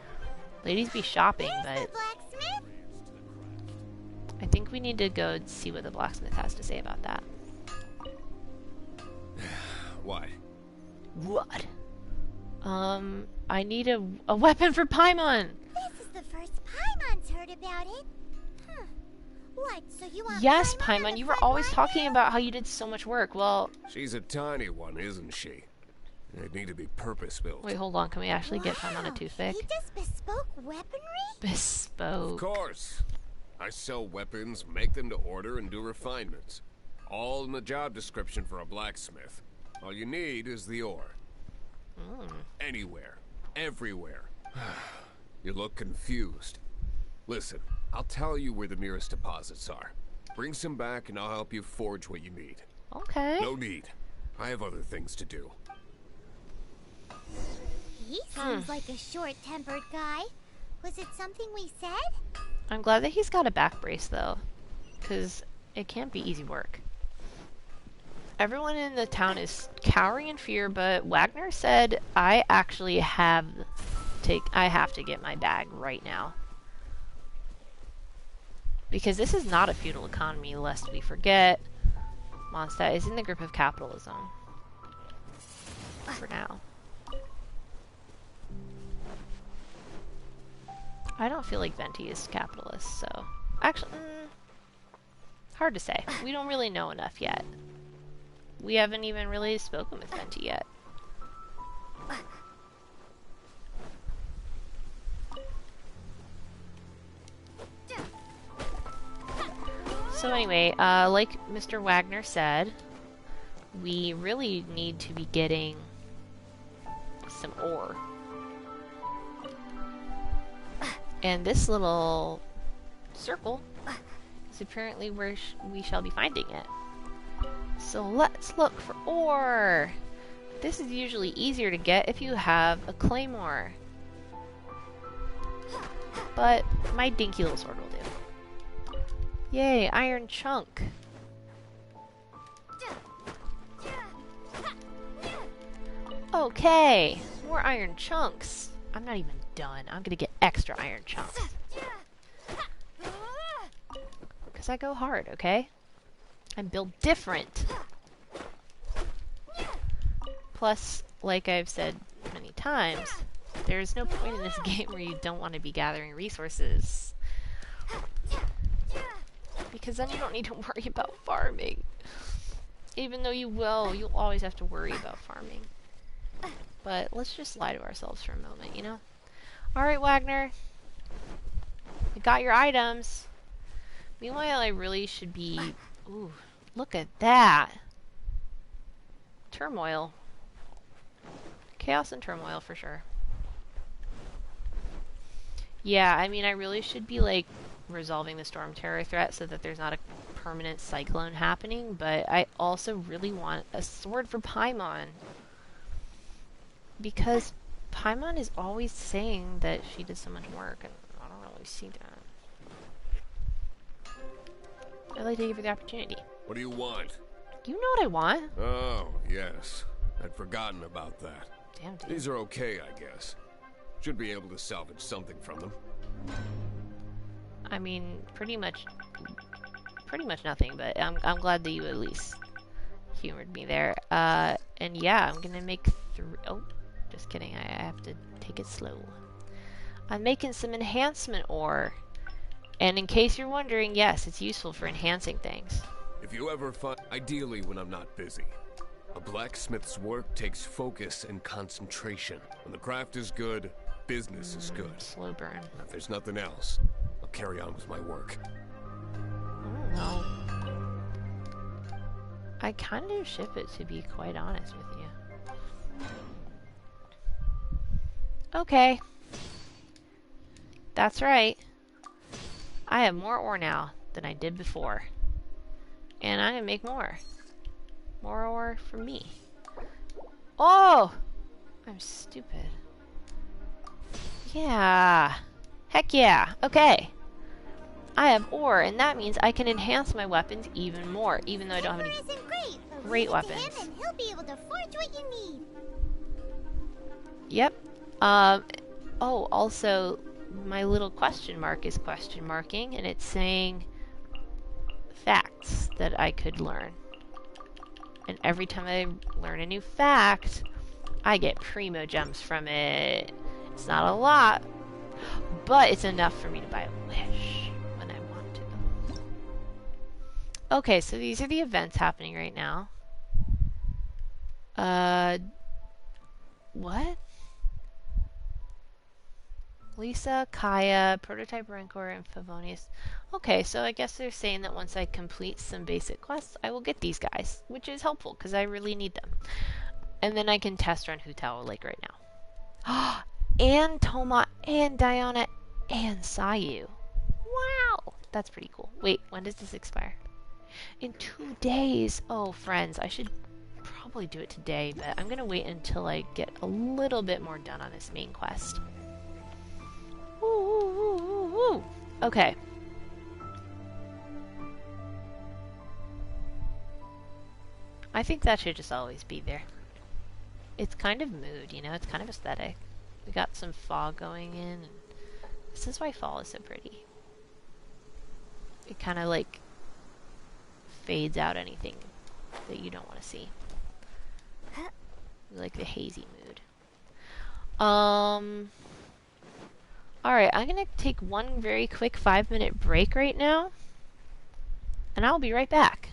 Ladies be shopping, but I think we need to go see what the blacksmith has to say about that. What? What? I need a weapon for Paimon! This is the first Paimon's heard about it. Huh. What, so you want Yes, Paimon on Paimon, the you were front always line talking now? about how you did so much work. Well, She's a tiny one, isn't she? It'd need to be purpose-built. wait, hold on. Can we actually get Paimon a toothpick? He does bespoke weaponry? Of Bespoke. course. I sell weapons, make them to order, and do refinements. All in the job description for a blacksmith. All you need is the ore. Anywhere. Everywhere. You look confused. Listen, I'll tell you where the nearest deposits are. Bring some back and I'll help you forge what you need. Okay. No need. I have other things to do. He seems like a short-tempered guy. Was it something we said? I'm glad that he's got a back brace, though. Because it can't be easy work. Everyone in the town is cowering in fear, but Wagner said I actually have to get my bag right now. Because this is not a feudal economy, lest we forget. Mondstadt is in the grip of capitalism. For now. I don't feel like Venti is capitalist, so... Actually, hard to say. We don't really know enough yet. We haven't even really spoken with Venti yet. So anyway, like Mr. Wagner said, we really need to be getting some ore. And this little circle is apparently where we shall be finding it. So let's look for ore. This is usually easier to get if you have a claymore. But my dinky little sword will do. Yay, iron chunk. Okay, more iron chunks. I'm not even done. I'm gonna get extra iron chunks. Because I go hard, okay? And build different. Plus, like I've said many times, there's no point in this game where you don't want to be gathering resources. Because then you don't need to worry about farming. Even though you will, you'll always have to worry about farming. But let's just lie to ourselves for a moment, you know? Alright, Wagner. You got your items. Meanwhile, I really should be... Ooh, look at that. Turmoil. Chaos and turmoil, for sure. Yeah, I mean, I really should be, like, resolving the stormterror threat so that there's not a permanent cyclone happening, but I also really want a sword for Paimon. Because Paimon is always saying that she did so much work, and I don't really see that. I'd like to give her the opportunity. What do you want? You know what I want. Oh, yes. I'd forgotten about that. Damn, dude. These are okay, I guess. Should be able to salvage something from them. I mean, pretty much nothing, but I'm glad that you at least humored me there. And yeah, I'm gonna make oh, just kidding, I have to take it slow. I'm making some enhancement ore. And in case you're wondering, yes, it's useful for enhancing things. If you ever find... Ideally when I'm not busy. A blacksmith's work takes focus and concentration. When the craft is good, business is good. Slow burn. If there's nothing else, I'll carry on with my work. No. I kind of ship it, to be quite honest with you. Okay. That's right. I have more ore now than I did before. And I'm gonna make more. More ore for me. Oh! I'm stupid. Yeah. Heck yeah. Okay. I have ore, and that means I can enhance my weapons even more, even though I don't have any isn't great, but great leave it to weapons. him and he'll be able to forge what you need. Yep. Oh, also, my little question mark is question marking, and it's saying facts that I could learn. And every time I learn a new fact, I get primo gems from it. It's not a lot, but it's enough for me to buy a wish when I want to. Okay, so these are the events happening right now. What? Lisa, Kaya, Prototype Rancor, and Favonius. Okay, so I guess they're saying that once I complete some basic quests, I will get these guys, which is helpful, because I really need them. And then I can test run Hutawa Lake right now. And Toma, and Diana, and Sayu. Wow! That's pretty cool. Wait, when does this expire? In 2 days! Oh, friends, I should probably do it today, but I'm gonna wait until I get a little bit more done on this main quest. Woo. Okay. I think that should just always be there. It's kind of mood, you know? It's kind of aesthetic. We got some fog going in, and this is why fall is so pretty. It kind of, like, fades out anything that you don't want to see. Like the hazy mood. Alright, I'm gonna take one very quick 5-minute break right now, and I'll be right back.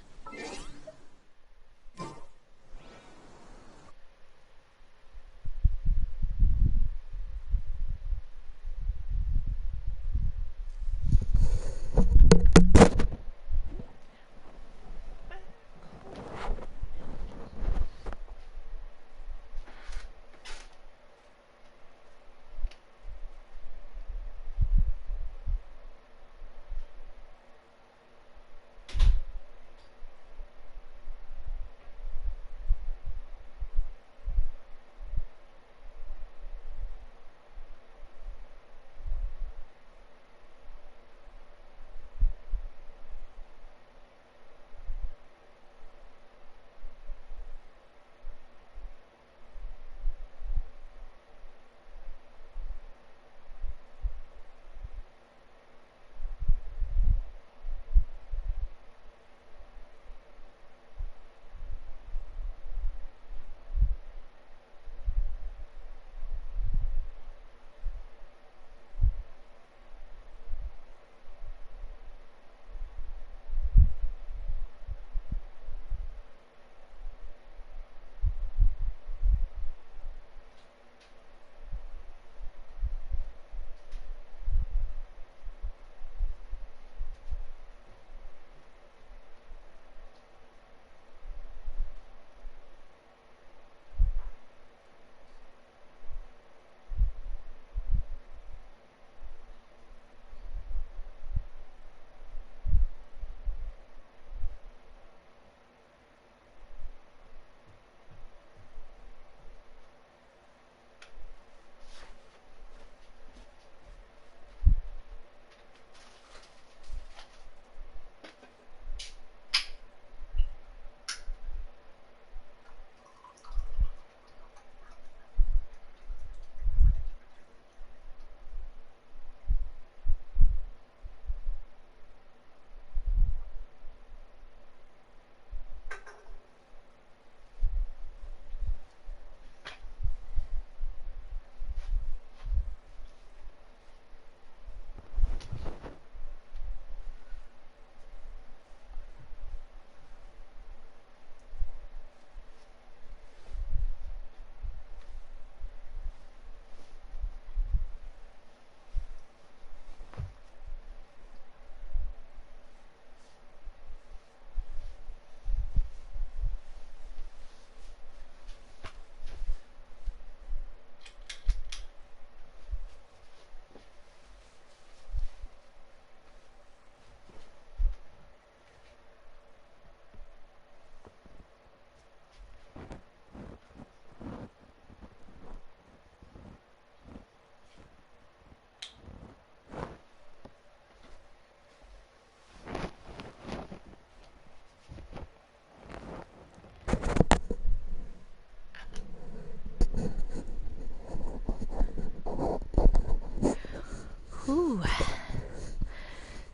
Whew.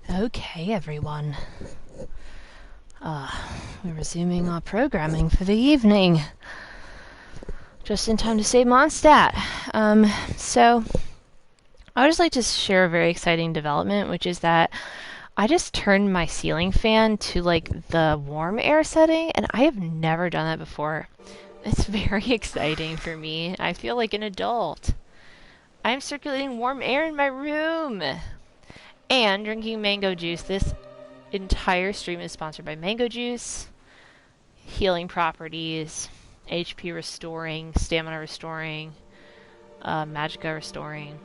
Okay, everyone. We're resuming our programming for the evening. Just in time to save Mondstadt. So, I would just like to share a very exciting development, which is that I just turned my ceiling fan to, like, the warm air setting, and I have never done that before. It's very exciting for me. I feel like an adult. I'm circulating warm air in my room! And drinking mango juice. This entire stream is sponsored by mango juice, healing properties, HP restoring, stamina restoring, magicka restoring.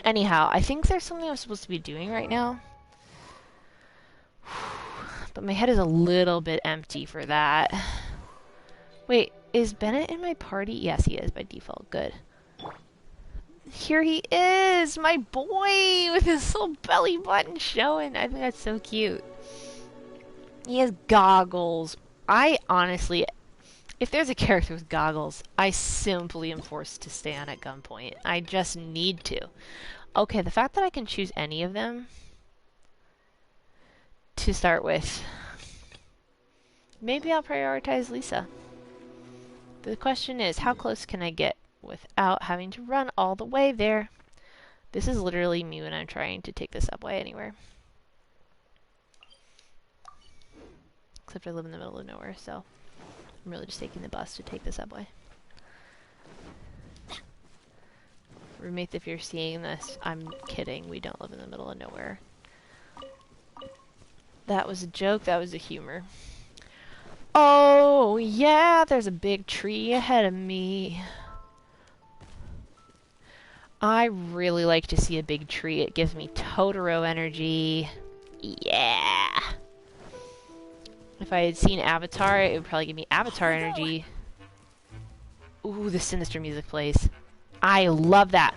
Anyhow, I think there's something I'm supposed to be doing right now. But my head is a little bit empty for that. Wait, is Bennett in my party? Yes, he is by default. Good. Here he is! My boy! With his little belly button showing. I think that's so cute. He has goggles. I honestly... If there's a character with goggles, I simply am forced to stay on at gunpoint. I just need to. Okay, the fact that I can choose any of them to start with. Maybe I'll prioritize Lisa. The question is, how close can I get without having to run all the way there? This is literally me when I'm trying to take the subway anywhere. Except I live in the middle of nowhere, so I'm really just taking the bus to take the subway. Roommates, if you're seeing this, I'm kidding. We don't live in the middle of nowhere. That was a joke. That was a humor. Oh, yeah, there's a big tree ahead of me. I really like to see a big tree. It gives me Totoro energy. Yeah. If I had seen Avatar, it would probably give me Avatar energy. Ooh, the sinister music plays. I love that.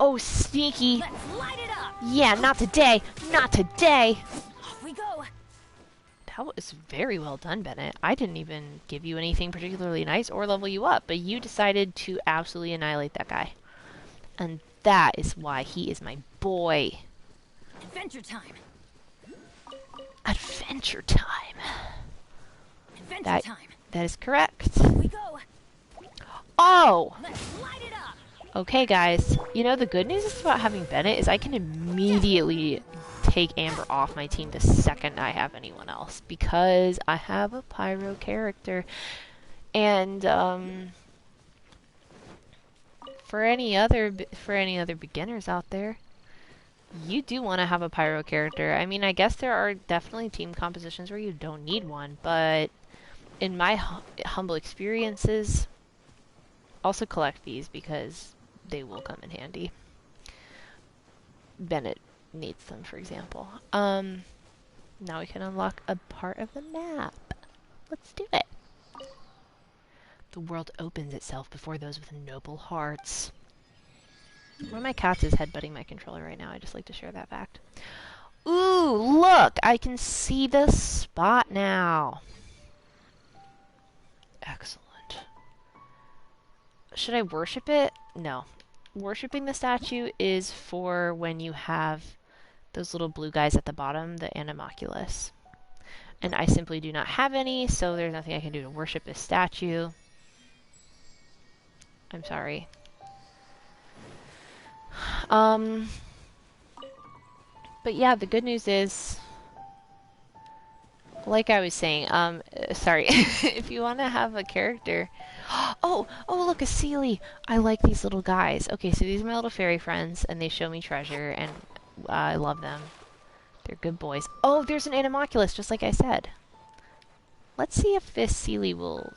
Oh, sneaky. Let's light it up. Yeah, not today. Not today. Off we go. That was very well done, Bennett. I didn't even give you anything particularly nice or level you up, but you decided to absolutely annihilate that guy. And that is why he is my boy. Adventure time. Adventure time. Adventure time. That is correct. Here we go. Oh! Let's light it up. Okay, guys. You know, the good news about having Bennett is I can immediately take Amber off my team the second I have anyone else, because I have a pyro character. And, for any other beginners out there, you do want to have a pyro character. I mean, I guess there are definitely team compositions where you don't need one, but in my humble experiences, also collect these because they will come in handy. Bennett needs them, for example. Now we can unlock a part of the map. Let's do it. The world opens itself before those with noble hearts. One of my cats is headbutting my controller right now. I just like to share that fact. Ooh, look! I can see the spot now. Excellent. Should I worship it? No. Worshipping the statue is for when you have those little blue guys at the bottom, the Animoculus. And I simply do not have any, so there's nothing I can do to worship this statue. I'm sorry. But yeah, the good news is, like I was saying, sorry, if you want to have a character... Oh, look, a Sealy! I like these little guys. Okay, so these are my little fairy friends, and they show me treasure, and I love them. They're good boys. Oh, there's an Animoculus, just like I said. Let's see if this Sealy will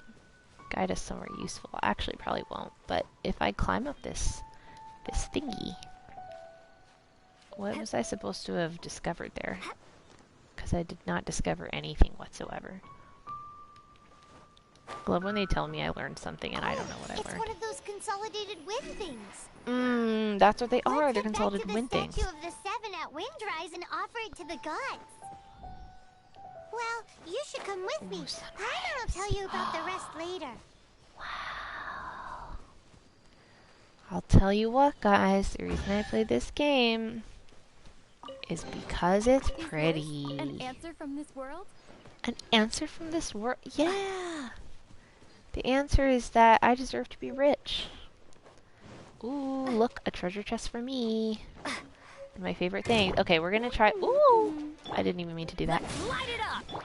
guide us somewhere useful. Actually, probably won't, but if I climb up this thingy... What was I supposed to have discovered there? Because I did not discover anything whatsoever. I love when they tell me I learned something and I don't know what I learned. It's one of those consolidated wind things. That's what they are. They're Let's consolidated wind head back things. to the statue of the Seven at Windrise and offer it to the gods. Well, you should come with me. Paimon will tell you about the rest later. Wow. I'll tell you what, guys. The reason I played this game is because it's Is pretty. this an answer from this world? An answer from this world? Yeah! The answer is that I deserve to be rich. Ooh, look, a treasure chest for me. My favorite thing. Okay, we're gonna try. Ooh! I didn't even mean to do that. Light it up!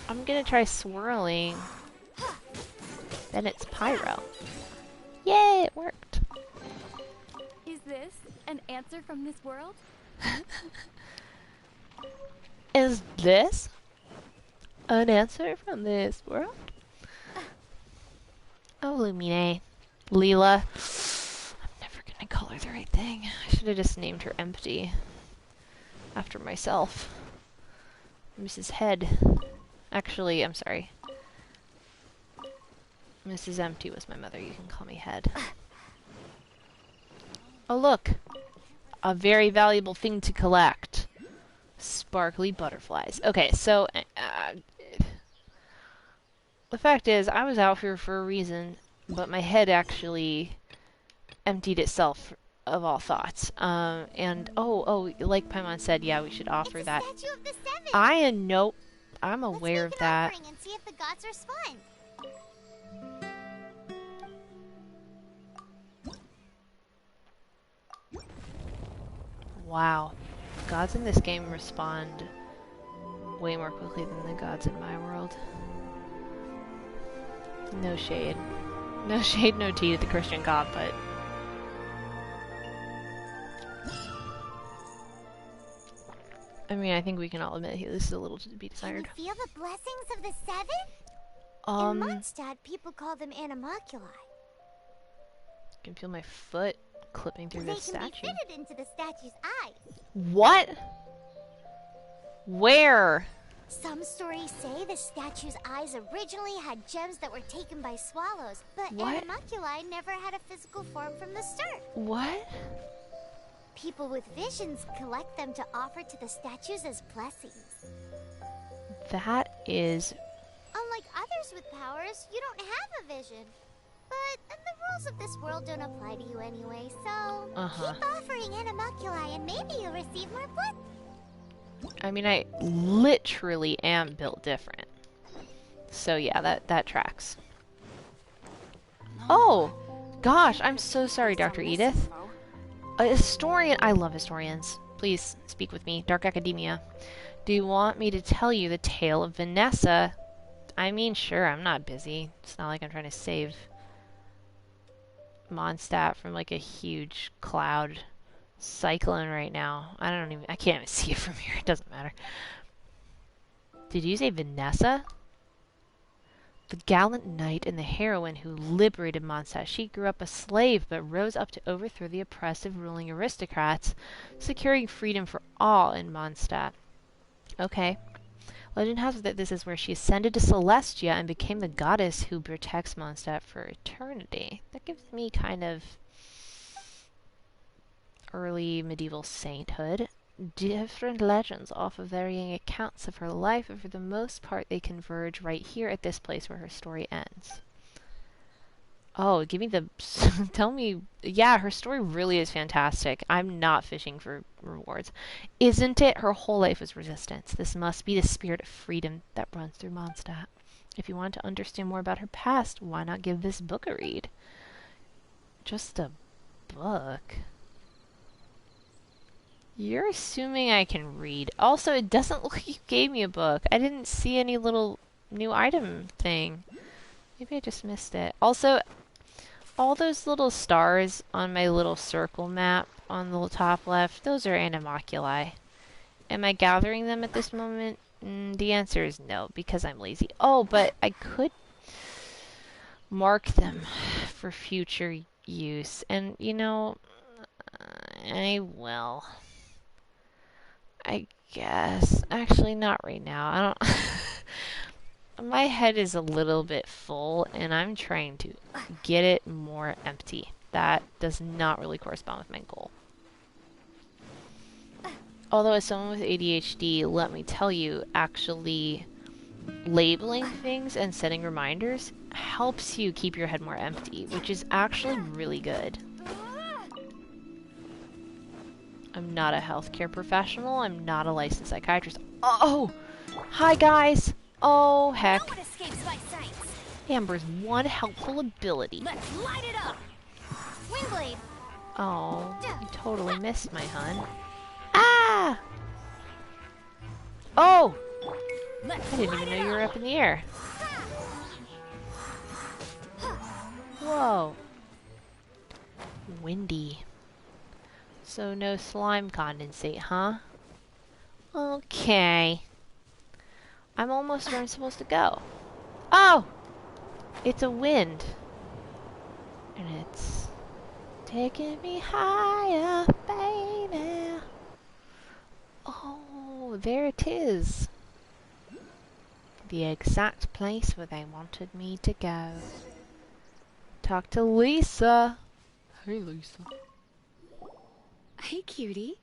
I'm gonna try swirling Bennett's pyro. Yay, it worked. Is this an answer from this world? Is this an answer from this world? Oh, Lumine. Leela. I'm never gonna call her the right thing. I should have just named her Empty. After myself. Mrs. Head. Actually, I'm sorry. Mrs. Empty was my mother. You can call me Head. Oh, look! A very valuable thing to collect. Sparkly butterflies. Okay, so... the fact is, I was out here for a reason, but my head actually emptied itself of all thoughts. And, like Paimon said, yeah, we should offer that. Statue of the Seven. I'm aware of that. Let's make an offering and see if the gods respond. Wow. Gods in this game respond way more quickly than the gods in my world. No shade. No shade, no tea to the Christian God, but... I mean, I think we can all admit this is a little to be desired. Can you feel the blessings of the Seven? In Mondstadt, people call them animalculi. I can feel my foot clipping through this They can statue. be fitted into the statue's eyes. What? Where? Some stories say the statue's eyes originally had gems that were taken by swallows, but What? animalculi never had a physical form from the start. What? People with visions collect them to offer to the statues as blessings. That is... Unlike others with powers, you don't have a vision. But the rules of this world don't apply to you anyway, so keep offering animalculi and maybe you'll receive more blood. I mean, I literally am built different. So yeah, that tracks. Oh! Gosh, I'm so sorry, Dr. Edith. A historian... I love historians. Please, speak with me. Dark Academia. Do you want me to tell you the tale of Vanessa? I mean, sure, I'm not busy. It's not like I'm trying to save Mondstadt from, like, a huge cloud cyclone right now. I can't even see it from here. It doesn't matter. Did you say Vanessa? The gallant knight and the heroine who liberated Mondstadt. She grew up a slave, but rose up to overthrow the oppressive ruling aristocrats, securing freedom for all in Mondstadt. Okay. Legend has it that this is where she ascended to Celestia and became the goddess who protects Mondstadt for eternity. That gives me kind of early medieval sainthood. Different legends offer varying accounts of her life, and for the most part they converge right here at this place where her story ends. Oh, give me the... tell me... Yeah, her story really is fantastic. I'm not fishing for rewards. Isn't it? Her whole life was resistance. This must be the spirit of freedom that runs through Mondstadt. If you want to understand more about her past, why not give this book a read? Just a book? You're assuming I can read. Also, it doesn't look like you gave me a book. I didn't see any little new item thing. Maybe I just missed it. Also, all those little stars on my little circle map on the top left, those are animalculi. Am I gathering them at this moment? The answer is no, because I'm lazy. Oh, but I could mark them for future use. And, you know, I will. I guess. Actually, not right now. I don't... My head is a little bit full, and I'm trying to get it more empty. That does not really correspond with my goal. Although, as someone with ADHD, let me tell you, actually labeling things and setting reminders helps you keep your head more empty, which is actually really good. I'm not a healthcare professional. I'm not a licensed psychiatrist. Oh! Hi, guys! Oh, heck. No one escapes my sights. Amber's one helpful ability. Let's light it up. Wingblade. Oh, you totally missed my hun. Ah! Oh! I didn't even know you were up in the air. Whoa. Windy. So no slime condensate, huh? Okay. I'm almost where I'm supposed to go. Oh! It's a wind. And it's taking me higher, baby. Oh, there it is. The exact place where they wanted me to go. Talk to Lisa. Hey, Lisa. Hey, cutie.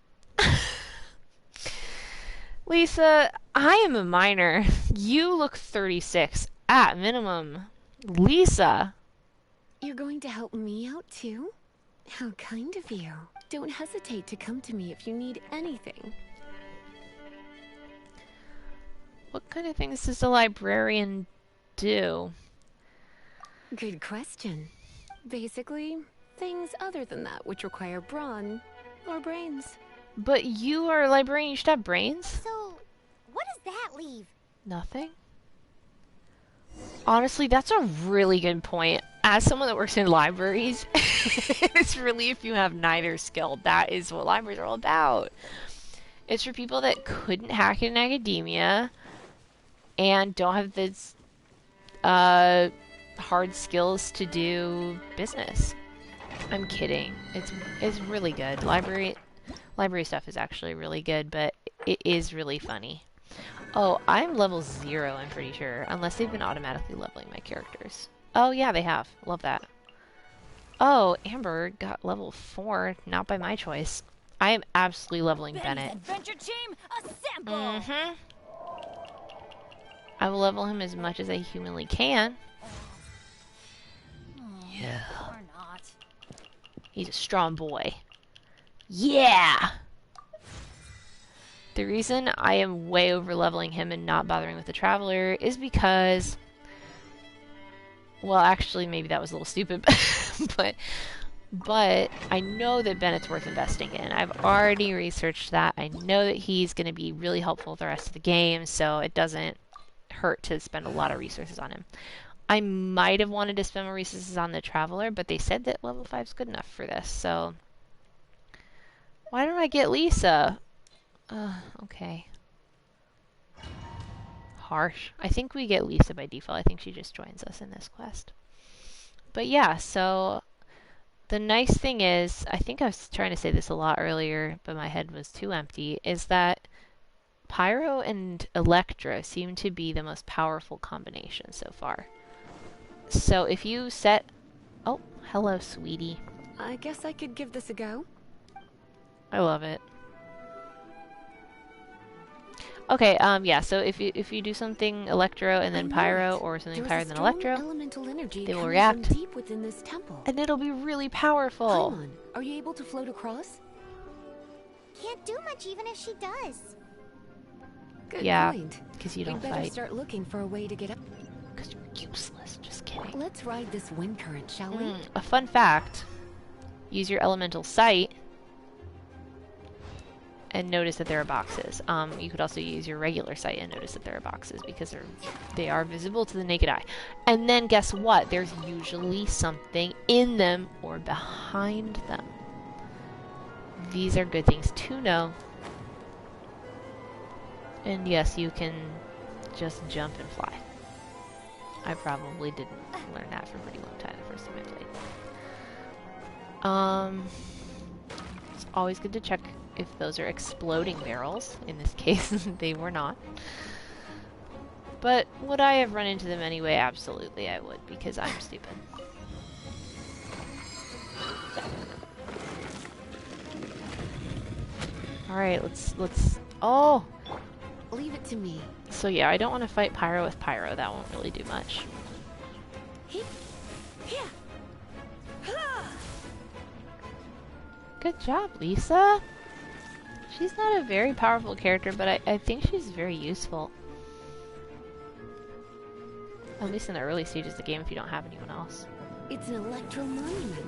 Lisa, I am a minor. You look 36 at minimum. Lisa. You're going to help me out too? How kind of you. Don't hesitate to come to me if you need anything. What kind of things does a librarian do? Good question. Basically, things other than that which require brawn or brains. But you are a librarian, you should have brains? So, what does that leave? Nothing. Honestly, that's a really good point. As someone that works in libraries, it's really if you have neither skill. That is what libraries are all about. It's for people that couldn't hack in academia and don't have this hard skills to do business. I'm kidding. It's really good. Library stuff is actually really good, but it is really funny. Oh, I'm level 0, I'm pretty sure. Unless they've been automatically leveling my characters. Oh, yeah, they have. Love that. Oh, Amber got level 4, not by my choice. I am absolutely leveling Bennett. Adventure team, assemble! Mm-hmm. I will level him as much as I humanly can. Yeah. Or not. He's a strong boy. Yeah! The reason I am way over leveling him and not bothering with the Traveler is because... Well, actually, maybe that was a little stupid, but I know that Bennett's worth investing in. I've already researched that. I know that he's going to be really helpful with the rest of the game, so it doesn't hurt to spend a lot of resources on him. I might have wanted to spend more resources on the Traveler, but they said that level 5 is good enough for this, so... Why don't I get Lisa? Okay. Harsh. I think we get Lisa by default. I think she just joins us in this quest. But yeah, so... The nice thing is, I think I was trying to say this a lot earlier, but my head was too empty, is that Pyro and Electro seem to be the most powerful combination so far. So if you set... Oh, hello, sweetie. I guess I could give this a go. I love it. Okay, yeah, so if you do something Electro and then Pyro, or something Pyro then Electro, they will react, deep within this temple. and it'll be really powerful. Paimon, are you able to float across? Can't do much even if she does. Good Yeah, point. because you don't We'd better fight. start looking for a way to get up. Because you're useless, just kidding. Let's ride this wind current, shall we? A fun fact, use your elemental sight and notice that there are boxes. You could also use your regular sight and notice that there are boxes because they are visible to the naked eye. And then guess what? There's usually something in them or behind them. These are good things to know. And yes, you can just jump and fly. I probably didn't learn that for a pretty long time the first time I played. It's always good to check if those are exploding barrels. In this case, they were not. But would I have run into them anyway? Absolutely I would, because I'm stupid. Alright, let's... Oh! Leave it to me. So yeah, I don't want to fight Pyro with Pyro. That won't really do much. Good job, Lisa! She's not a very powerful character, but I think she's very useful. At least in the early stages of the game if you don't have anyone else. It's an electro monument.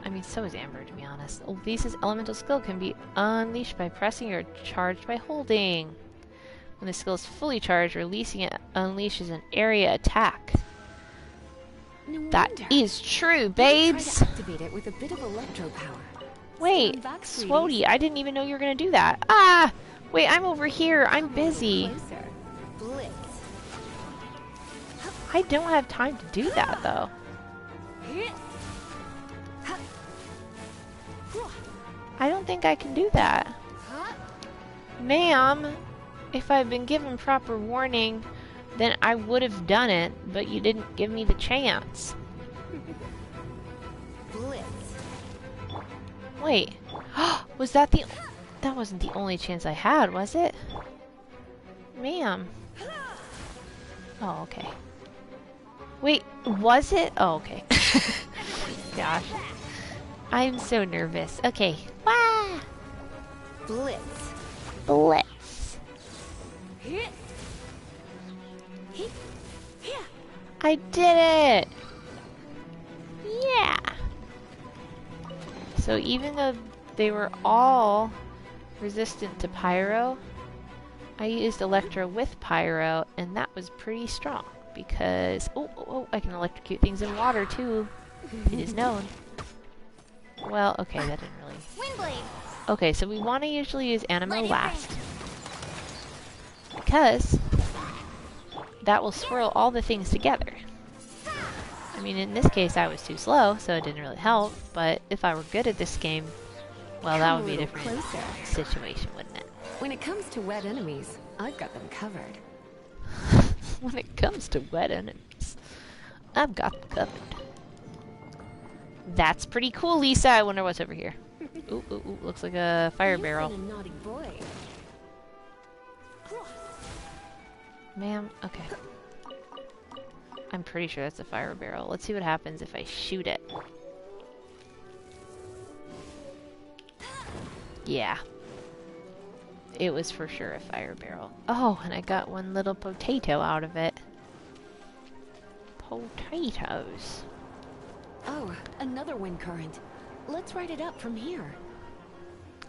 I mean, so is Amber, to be honest. Lisa's elemental skill can be unleashed by pressing or charged by holding. When the skill is fully charged, releasing it unleashes an area attack. No That wonder. is true, Let me babes! try to activate it with a bit of electro power. Wait, Stand back, Swody, sweeties. I didn't even know you were gonna do that. Ah! Wait, I'm over here. I'm Come a little busy. closer. Blitz. I don't have time to do that, though. I don't think I can do that. Ma'am, if I'd been given proper warning, then I would have done it, but you didn't give me the chance. Blitz. Wait, was that the... That wasn't the only chance I had, was it? Ma'am. Oh, okay. Wait, was it? Oh, okay. Gosh. I'm so nervous. Okay. Wah! Blitz. Blitz. I did it! Yeah! So even though they were all resistant to Pyro, I used Electro with Pyro, and that was pretty strong, because... Oh, I can electrocute things in water, too. It is known. Well, okay, that didn't really... Windblade. Okay, so we want to usually use Animo last, because that will swirl all the things together. I mean, in this case, I was too slow, so it didn't really help, but if I were good at this game, well, that would be a different situation, wouldn't it? When it comes to wet enemies, I've got them covered. When it comes to wet enemies, I've got them covered. That's pretty cool, Lisa. I wonder what's over here. Ooh, looks like a fire barrel. You've been a naughty boy. Ma'am, okay. I'm pretty sure that's a fire barrel. Let's see what happens if I shoot it. Yeah. It was for sure a fire barrel. Oh, and I got one little potato out of it. Potatoes. Oh, another wind current. Let's ride it up from here.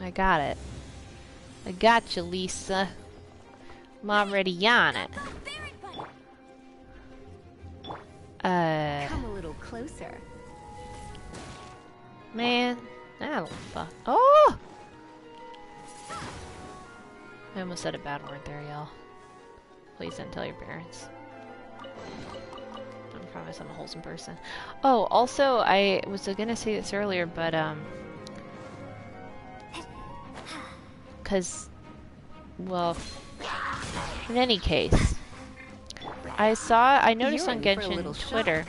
I got it. I got you, Lisa. I'm already on it. Come a little closer. Man, I don't fuck. Oh! I almost said a bad word there, y'all. Please don't tell your parents. I promise I'm a wholesome person. Oh, also, I was gonna say this earlier, but, well, in any case, I noticed on Genshin Twitter,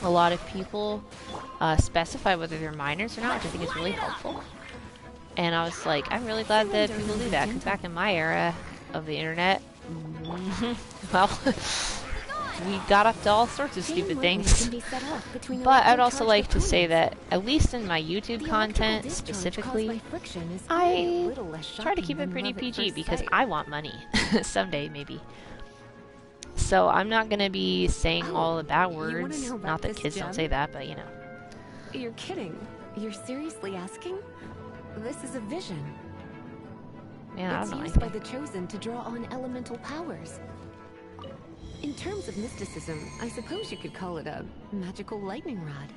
a lot of people specify whether they're minors or not, which I think is really helpful. And I was like, I'm really glad that people do that, because back in my era of the internet, well, we got up to all sorts of stupid things. But I'd also like to say that, at least in my YouTube content specifically, I try to keep it pretty PG because I want money. Someday, maybe. So I'm not going to be saying all the bad words. Not that kids don't say that, but you know. You're kidding. You're seriously asking? This is a vision. Man, I It's don't know used by anything. the Chosen to draw on elemental powers. In terms of mysticism, I suppose you could call it a magical lightning rod.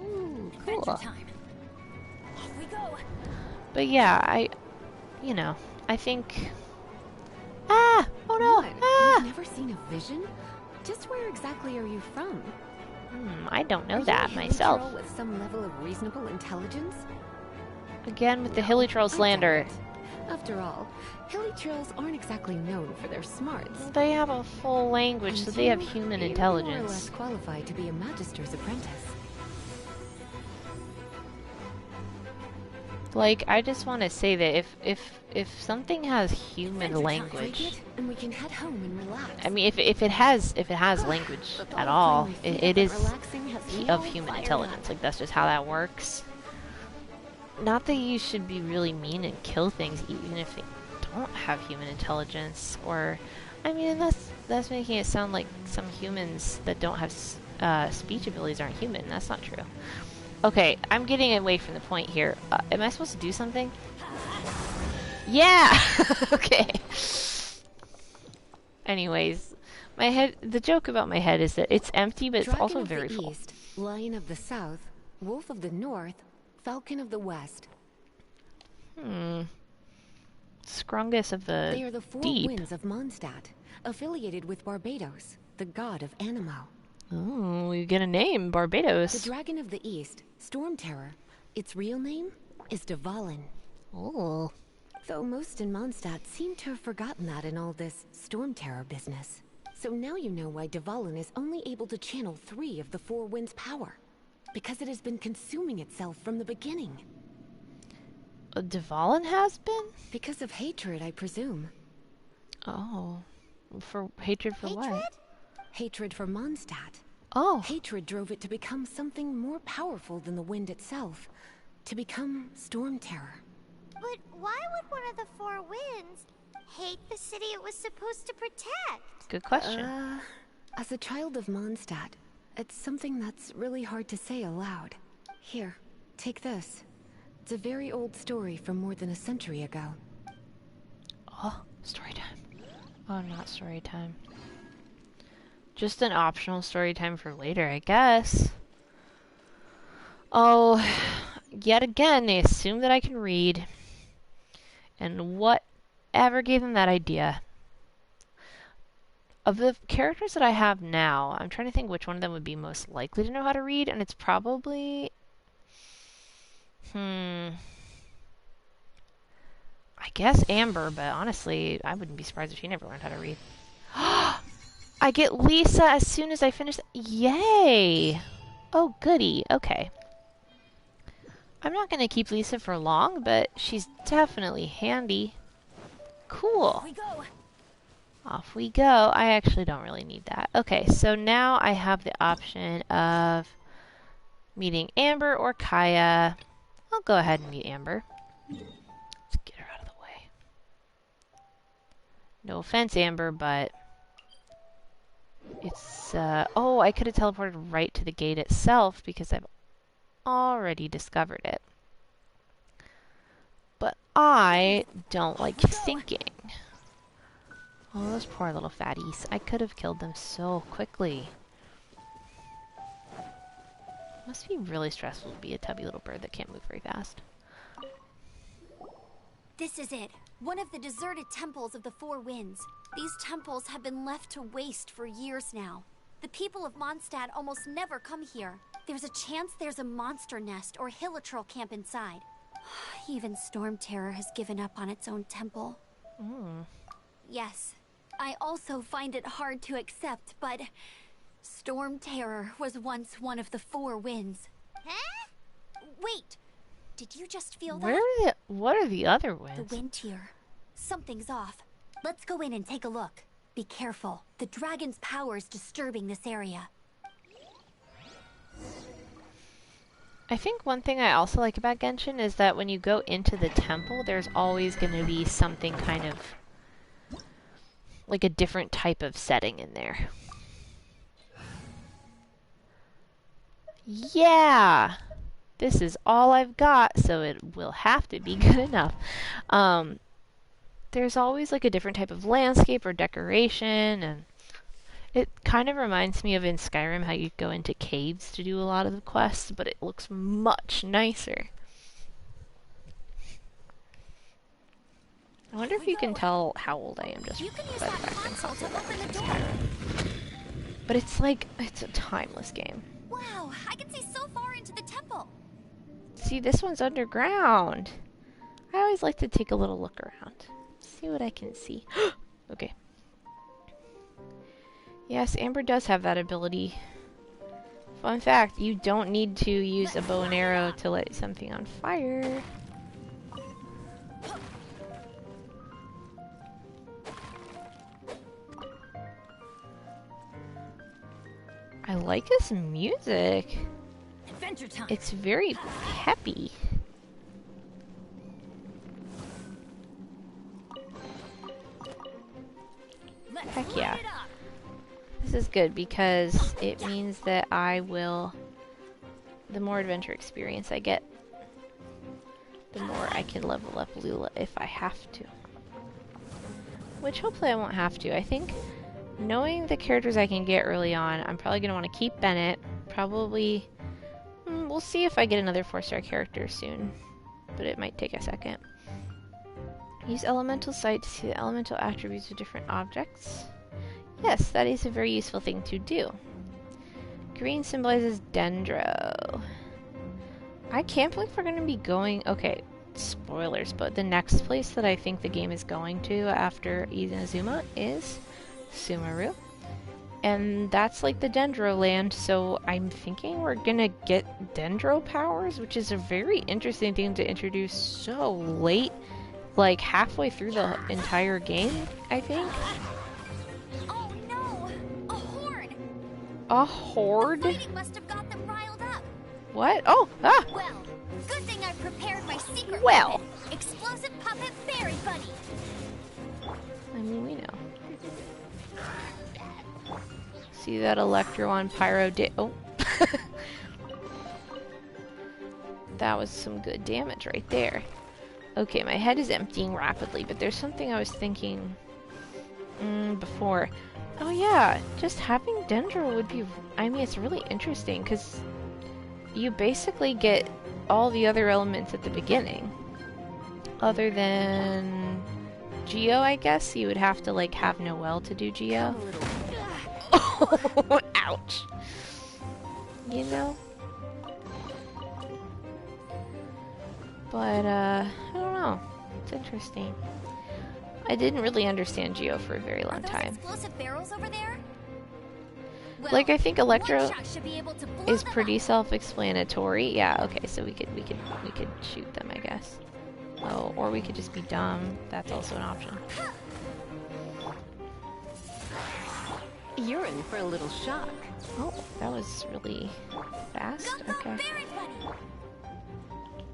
Ooh, Adventure cool. time. Off we go. But yeah, you know, I think... Ah! Oh no! What? Ah! You've never seen a vision? Just where exactly are you from? I don't know Are you that a hilly myself. troll with some level of reasonable intelligence? Again with the Hilly Troll I doubt slander. it. After all, hilly trolls aren't exactly known for their smarts. They have a full language, so And they have you, human you're intelligence. more or less qualified to be a magister's apprentice. Like, I just want to say that if something has human Take language, it, and we can head home and relax. I mean, if it has language The at thought of all, playing my feet it up is and relaxing has me of all human fired intelligence. up. Like, that's just how that works. not that you should be really mean and kill things even if they don't have human intelligence, or I mean that's making it sound like some humans that don't have speech abilities aren't human. That's not true. Okay, I'm getting away from the point here. Am I supposed to do something? Yeah! Okay. Anyways, my head, the joke about my head is that it's empty, but it's Dragon also of very the full. East, Lion of the South, Wolf of the North, Falcon of the West. Scrungus of the They are the four deep. winds of Mondstadt, affiliated with Barbados, the god of Animo. Oh, we get a name, Barbados. The Dragon of the East, Stormterror. Its real name is Dvalin. Oh. Though most in Mondstadt seem to have forgotten that in all this Stormterror business. So now you know why Dvalin is only able to channel 3 of the four winds' power. Because it has been consuming itself from the beginning. Dvalin has been? Because of hatred, I presume. Oh. For hatred for what? Hatred for Mondstadt. Oh. Hatred drove it to become something more powerful than the wind itself. To become Stormterror. But why would one of the four winds hate the city it was supposed to protect? Good question. As a child of Mondstadt, it's something that's really hard to say aloud. Here, take this. It's a very old story from more than a century ago. Oh, story time. Oh, not story time. Just an optional story time for later, I guess. Oh, yet again, they assume that I can read. And whatever gave them that idea? Of the characters that I have now, I'm trying to think which one of them would be most likely to know how to read, and it's probably... I guess Amber, but honestly, I wouldn't be surprised if she never learned how to read. I get Lisa as soon as I finish. Yay! Oh, goody. Okay. I'm not going to keep Lisa for long, but she's definitely handy. Cool. Off we go. I actually don't really need that. Okay, so now I have the option of meeting Amber or Kaya. I'll go ahead and meet Amber. Let's get her out of the way. No offense, Amber, but it's, oh, I could have teleported right to the gate itself because I've already discovered it. But I don't like thinking. Oh, those poor little fatties. I could have killed them so quickly. Must be really stressful to be a tubby little bird that can't move very fast. This is it. One of the deserted temples of the Four Winds. These temples have been left to waste for years now. The people of Mondstadt almost never come here. There's a chance there's a monster nest or hilitrol camp inside. Even Stormterror has given up on its own temple. Yes, I also find it hard to accept, but Stormterror was once one of the Four Winds. Huh? Wait! Did you just feel that? Where are the, what are the other winds? The wind here. Something's off. Let's go in and take a look. Be careful. The dragon's power is disturbing this area. I think one thing I also like about Genshin is that when you go into the temple, there's always going to be something kind of like a different type of setting in there. Yeah! This is all I've got, so it will have to be good enough. There's always like a different type of landscape or decoration, and it kind of reminds me of in Skyrim how you go into caves to do a lot of the quests, but it looks much nicer. I wonder if you can tell how old I am just You can use by the that fact I'm console to constantly open the playing door. Skyrim. But it's like, it's a timeless game. Wow, I can see so far into the temple. See, this one's underground. I always like to take a little look around. See what I can see. Okay. Yes, Amber does have that ability. Fun fact, you don't need to use a bow and arrow to light something on fire. I like this music. Adventure time. It's very peppy. Heck yeah. This is good because it means that I will... The more adventure experience I get, the more I can level up Lula if I have to. Which hopefully I won't have to. I think knowing the characters I can get early on, I'm probably going to want to keep Bennett. Probably... we'll see if I get another 4-star character soon. But it might take a second. Use elemental sight to see the elemental attributes of different objects. Yes, that is a very useful thing to do. Green symbolizes Dendro. I can't believe we're going to be going... Okay, spoilers, but the next place that I think the game is going to after Inazuma is Sumeru. And that's like the Dendro land, so I'm thinking we're gonna get Dendro powers, which is a very interesting thing to introduce so late, like halfway through the entire game, I think. Oh no! A horde! A horde? The fighting must have got them riled up. What? Oh! Ah! Well, good thing I prepared my secret Well. weapon, explosive puppet fairy bunny. I mean, we know. See that Electro on Pyro oh. That was some good damage right there. Okay, my head is emptying rapidly, but there's something I was thinking before. Oh yeah, just having Dendro would be... I mean, it's really interesting, because you basically get all the other elements at the beginning. Other than Geo, I guess. You would have to, like, have Noelle to do Geo. Oh, ouch. You know? But, I don't know. It's interesting. I didn't really understand Geo for a very long time. Explosive barrels over there? Well, like, I think Electro should be able to blow is them pretty up. self-explanatory. Yeah, okay, so we could shoot them, I guess. Oh, or we could just be dumb. That's also an option. You're in for a little shock. Oh, that was really fast. Okay. Fairy bunny.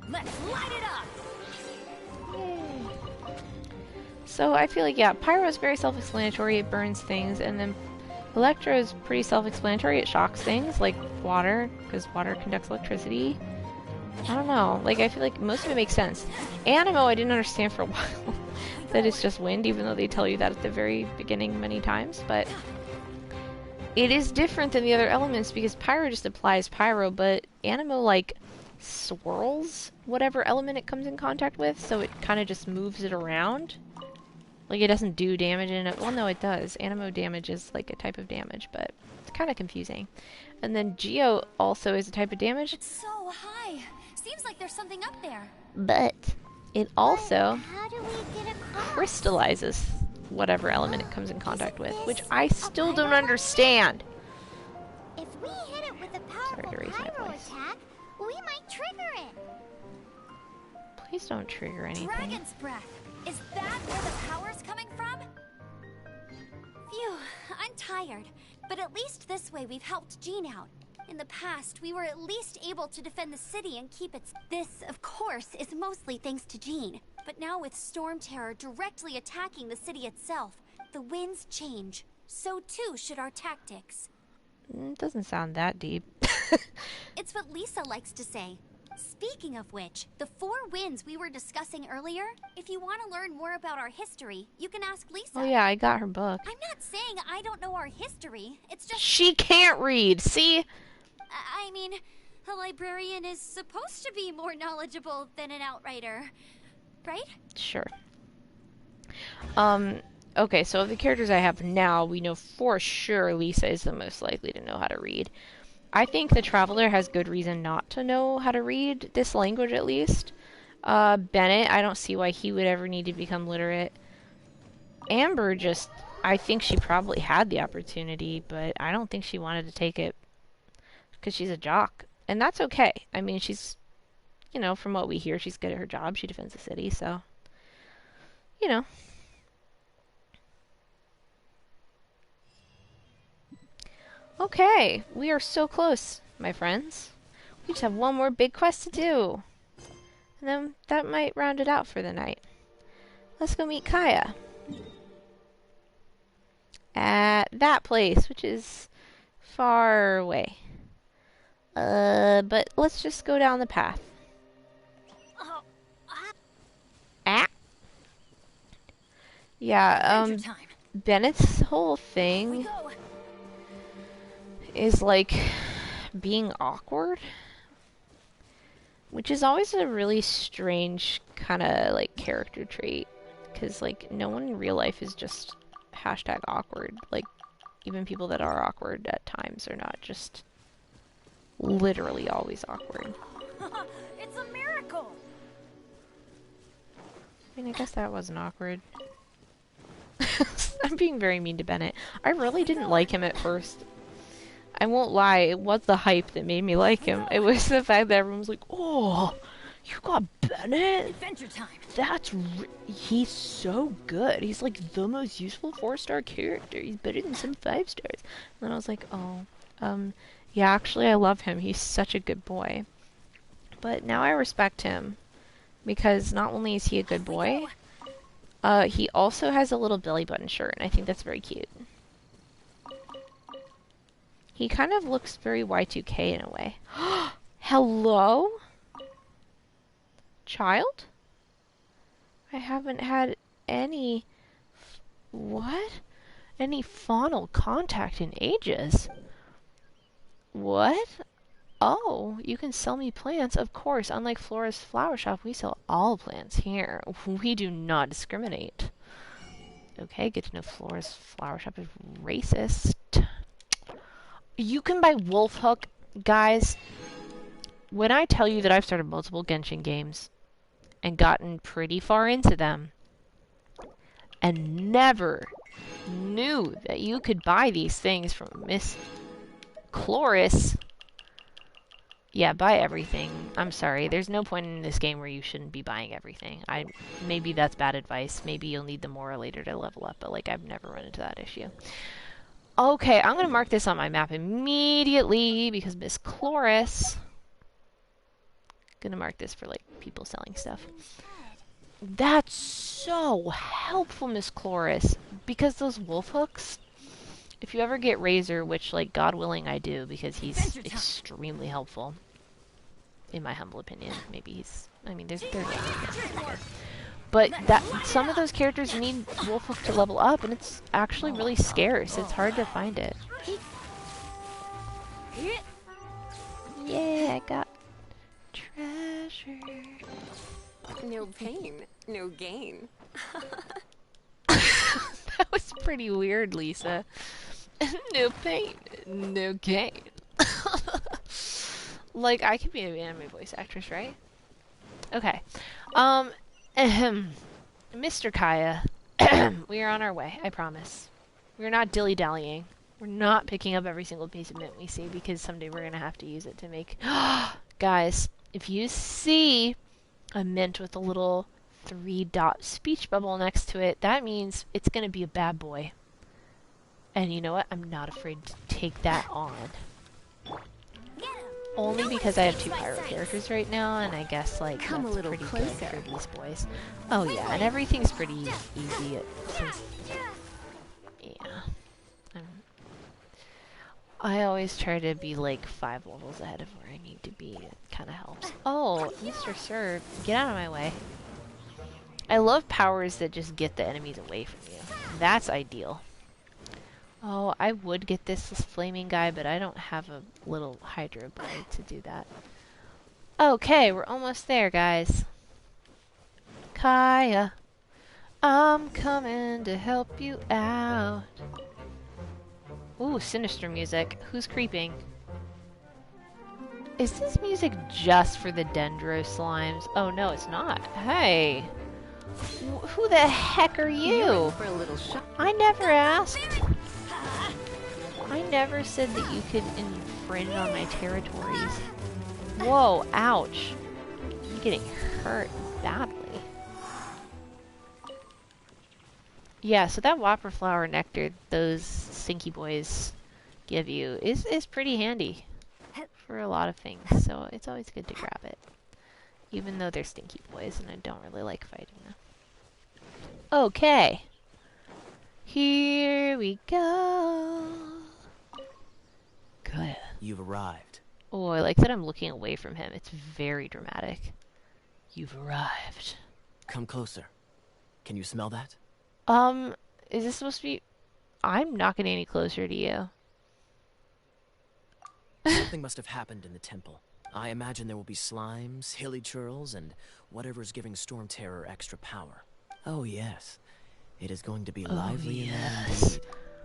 Let's light it up. Yay. So I feel like, yeah, Pyro is very self-explanatory. It burns things, and then Electro is pretty self-explanatory. It shocks things, like water, because water conducts electricity. I don't know. Like, I feel like most of it makes sense. Animo, I didn't understand for a while that it's just wind, even though they tell you that at the very beginning many times, but it is different than the other elements because Pyro just applies Pyro, but Animo, like, swirls whatever element it comes in contact with, so it kind of just moves it around. Like, it doesn't do damage in it. Well, no, it does. Animo damage is, like, a type of damage, but it's kind of confusing. And then Geo also is a type of damage. It's so high. Seems like there's something up there. But it also How do we get across? crystallizes whatever element it comes in contact with, which I still don't understand. If we hit it with a powerful Sorry to raise my pyro voice. attack, we might trigger it. Please don't trigger anything. Dragon's breath. Is that where the power's coming from? Phew, I'm tired. But at least this way we've helped Jean out. In the past, we were at least able to defend the city and keep its... This, of course, is mostly thanks to Jean. But now with storm terror directly attacking the city itself, the winds change. So too should our tactics. It doesn't sound that deep. It's what Lisa likes to say. Speaking of which, the 4 winds we were discussing earlier, if you want to learn more about our history, you can ask Lisa. Oh yeah, I got her book. I'm not saying I don't know our history. It's just... She can't read, see? I mean, a librarian is supposed to be more knowledgeable than an outrider, right? Sure. Okay, so of the characters I have now, we know for sure Lisa is the most likely to know how to read. I think the Traveler has good reason not to know how to read this language, at least. Bennett, I don't see why he would ever need to become literate. Amber just... I think she probably had the opportunity, but I don't think she wanted to take it because she's a jock. And that's okay. I mean, she's... You know, from what we hear, she's good at her job. She defends the city, so... You know. Okay, we are so close, my friends. We just have one more big quest to do. And then that might round it out for the night. Let's go meet Kaya. at that place, which is far away. But let's just go down the path. Ah. Yeah, Bennett's whole thing is like being awkward, which is always a really strange kind of like character trait, because like no one in real life is just hashtag awkward. Like even people that are awkward at times are not just literally always awkward. It's a miracle. I mean, I guess that wasn't awkward. I'm being very mean to Bennett. I really didn't like him at first. I won't lie, it was the hype that made me like him. It was the fact that everyone was like, "Oh, you got Bennett? Adventure time. He's so good. He's like the most useful 4-star character. He's better than some 5 stars." And then I was like, "Oh, yeah, actually I love him. He's such a good boy." But now I respect him because not only is he a good boy, he also has a little belly button shirt, and I think that's very cute. He kind of looks very Y2K in a way. Hello? Child? I haven't had any... What? Any faunal contact in ages. What? Oh, you can sell me plants? Of course, unlike Flora's flower shop, we sell all plants here. We do not discriminate. Okay, get to know Flora's flower shop is racist. You can buy Wolf Hook, guys. When I tell you that I've started multiple Genshin games and gotten pretty far into them and never knew that you could buy these things from Miss Chloris, yeah, buy everything. I'm sorry, there's no point in this game where you shouldn't be buying everything. Maybe that's bad advice. Maybe you'll need them more later to level up, but like I've never run into that issue. Okay, I'm gonna mark this on my map immediately because Miss Chloris. Gonna mark this for like people selling stuff. That's so helpful, Miss Chloris, because those wolf hooks. If you ever get Razor, which like God willing I do, because he's extremely helpful. In my humble opinion, maybe he's. I mean, there's but that some of those characters need wolf hook to level up, and it's actually really scarce. It's hard to find it. Yeah, I got treasure. No pain, no gain. That was pretty weird, Lisa. No pain, no gain. Like, I could be an anime voice actress, right? Okay. Mr. Kaya, we are on our way, I promise. We're not dilly-dallying. We're not picking up every single piece of mint we see, because someday we're gonna have to use it to make... Guys, if you see a mint with a little 3-dot speech bubble next to it, that means it's gonna be a bad boy. And you know what? I'm not afraid to take that on. Only because I have 2 pyro characters right now, and I guess like Come that's a little pretty closer. good for these boys. Oh yeah, and everything's pretty easy since yeah. I always try to be like 5 levels ahead of where I need to be. It kind of helps. Oh, Mr. Sir, get out of my way. I love powers that just get the enemies away from you. That's ideal. Oh, I would get this flaming guy, but I don't have a little Hydro blade to do that. Okay, we're almost there, guys. Kaya, I'm coming to help you out. Ooh, sinister music. Who's creeping? Is this music just for the Dendro slimes? Oh, no, it's not. Hey. Who the heck are you? For a little shot. I never asked. I never said that you could infringe on my territories. Whoa, ouch. I'm getting hurt badly. Yeah, so that Whopper Flower Nectar those stinky boys give you is pretty handy for a lot of things, so it's always good to grab it. Even though they're stinky boys and I don't really like fighting them. Okay. Here we go. Good. You've arrived. Oh, I like that I'm looking away from him. It's very dramatic. You've arrived. Come closer. Can you smell that? Is this supposed to be... I'm not getting any closer to you. Something must have happened in the temple. I imagine there will be slimes, hilly churls, and whatever's giving Storm Terror extra power. Oh yes. It is going to be lively in there indeed.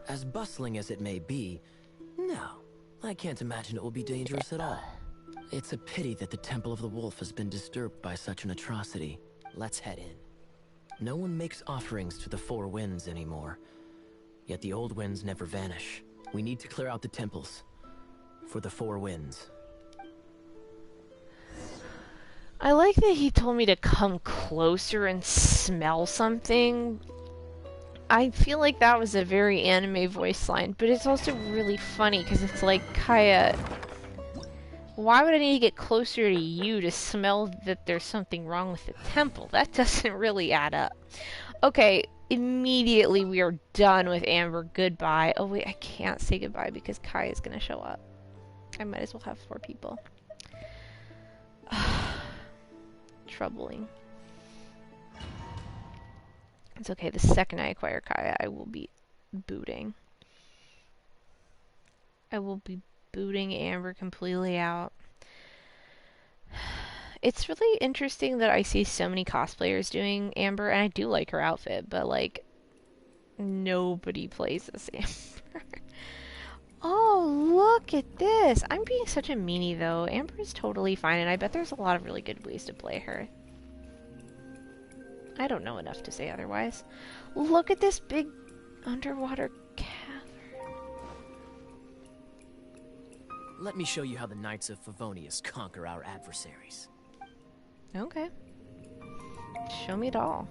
As bustling as it may be, no, I can't imagine it will be dangerous at all. It's a pity that the Temple of the Wolf has been disturbed by such an atrocity. Let's head in. No one makes offerings to the Four Winds anymore. Yet the old winds never vanish. We need to clear out the temples. For the Four Winds. I like that he told me to come closer and smell something. I feel like that was a very anime voice line, but it's also really funny because it's like, Kaya, why would I need to get closer to you to smell that there's something wrong with the temple? That doesn't really add up. Okay, immediately we are done with Amber. Goodbye. Oh wait, I can't say goodbye because Kaya's gonna show up. I might as well have 4 people. Troubling. It's okay, the second I acquire Kaya, I will be booting. I will be booting Amber completely out. It's really interesting that I see so many cosplayers doing Amber, and I do like her outfit, but like, nobody plays this Amber. Oh, look at this! I'm being such a meanie though. Amber is totally fine, and I bet there's a lot of really good ways to play her. I don't know enough to say otherwise. Look at this big underwater cavern. Let me show you how the Knights of Favonius conquer our adversaries. Okay. Show me it all.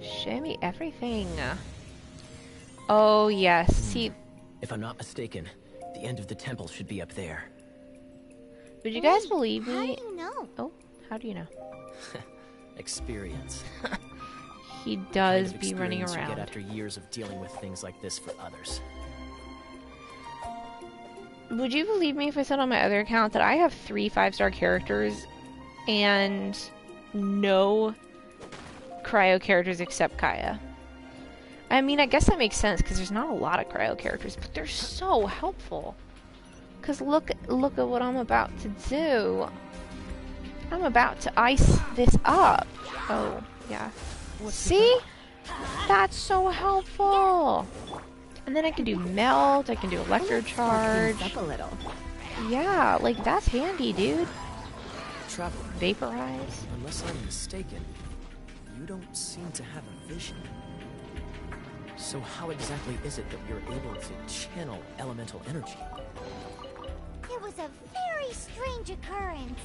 Show me everything. Oh, yes. See... If I'm not mistaken, the end of the temple should be up there. Would you guys believe me? How do you know? Oh, how do you know? Experience. He does The kind of be running experience you around. get after years of dealing with things like this for others. Would you believe me if I said on my other account that I have 3 5-star characters and no cryo characters except Kaya? I mean, I guess that makes sense because there's not a lot of cryo characters, but they're so helpful. Because look at what I'm about to do. I'm about to ice this up. Oh, yeah. See? That's so helpful. And then I can do melt, I can do electrocharge. Up a little. Yeah, like that's handy, dude. Traveler, Vaporize. unless I'm mistaken, you don't seem to have a vision. So how exactly is it that you're able to channel elemental energy? It was a very strange occurrence.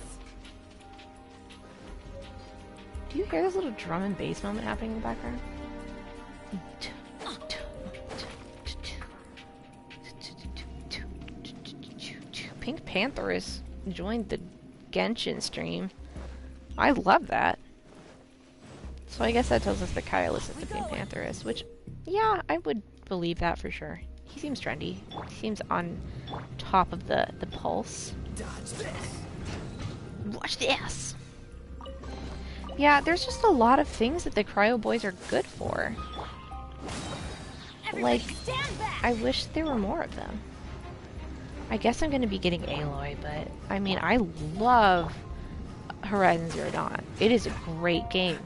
Do you hear this little drum and bass moment happening in the background? Pink Panther has joined the Genshin stream. I love that. So I guess that tells us that Kaya listens to Pink Pantherist, which, yeah, I would believe that for sure. He seems trendy. He seems on top of the pulse. Watch this! Yeah, there's just a lot of things that the cryo boys are good for. Like, I wish there were more of them. I guess I'm going to be getting Aloy, but I mean, I love Horizon Zero Dawn. It is a great game.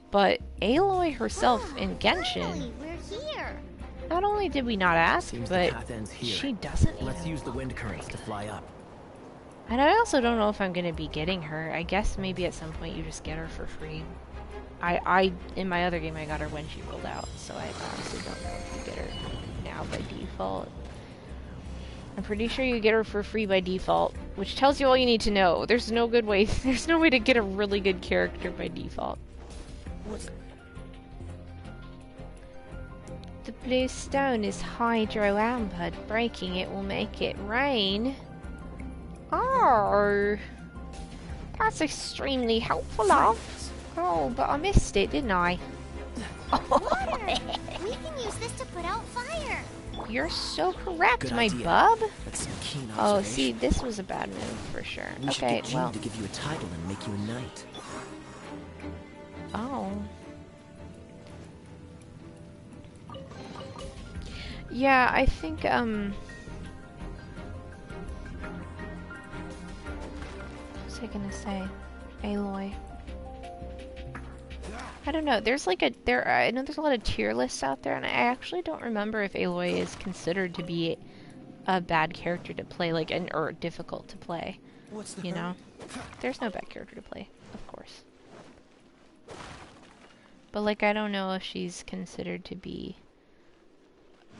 But Aloy herself in Genshin, We're here. not only did we not ask, Seems the but path ends here. she doesn't Let's even. use the wind currents to fly up. And I also don't know if I'm going to be getting her. I guess maybe at some point you just get her for free. I in my other game I got her when she rolled out, so I honestly don't know if you get her now by default. I'm pretty sure you get her for free by default, which tells you all you need to know. There's no good way. There's no way to get a really good character by default. The blue stone is hydro ambered. Breaking it will make it rain. Oh, that's extremely helpful, love. Oh, but I missed it, didn't I? Water! We can use this to put out fire. You're so correct, Good my idea. bub. That's some keen Oh, observation. see, this was a bad move for sure. We should Okay, get Jean well. to give you a title and make you a knight. Oh. Yeah, I think, what was I gonna say? Aloy. I don't know, there's like I know there's a lot of tier lists out there, and I actually don't remember if Aloy is considered to be a bad character to play, like, or difficult to play. You know? There's no bad character to play, of course. But, like, I don't know if she's considered to be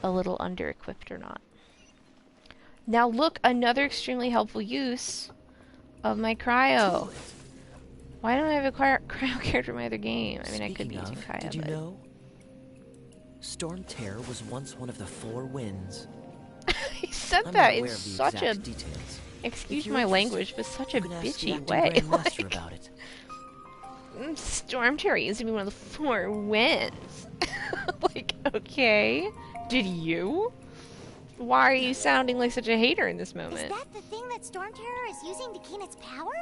a little under-equipped or not. Now look, another extremely helpful use of my cryo. Why don't I have a cryo character in my other game? I mean, I could be using Kaya, did you but... know? Stormterror was once one of the 4 winds. He said I'm that not in aware of the such a... exact details. Excuse If my you're language, but such a you can ask the bitchy acting way. Grandmaster Like, about it. Stormterror used to be one of the 4 winds. Like, okay. Did you? Why are you sounding like such a hater in this Is moment? that the thing that Stormterror is using to gain its power?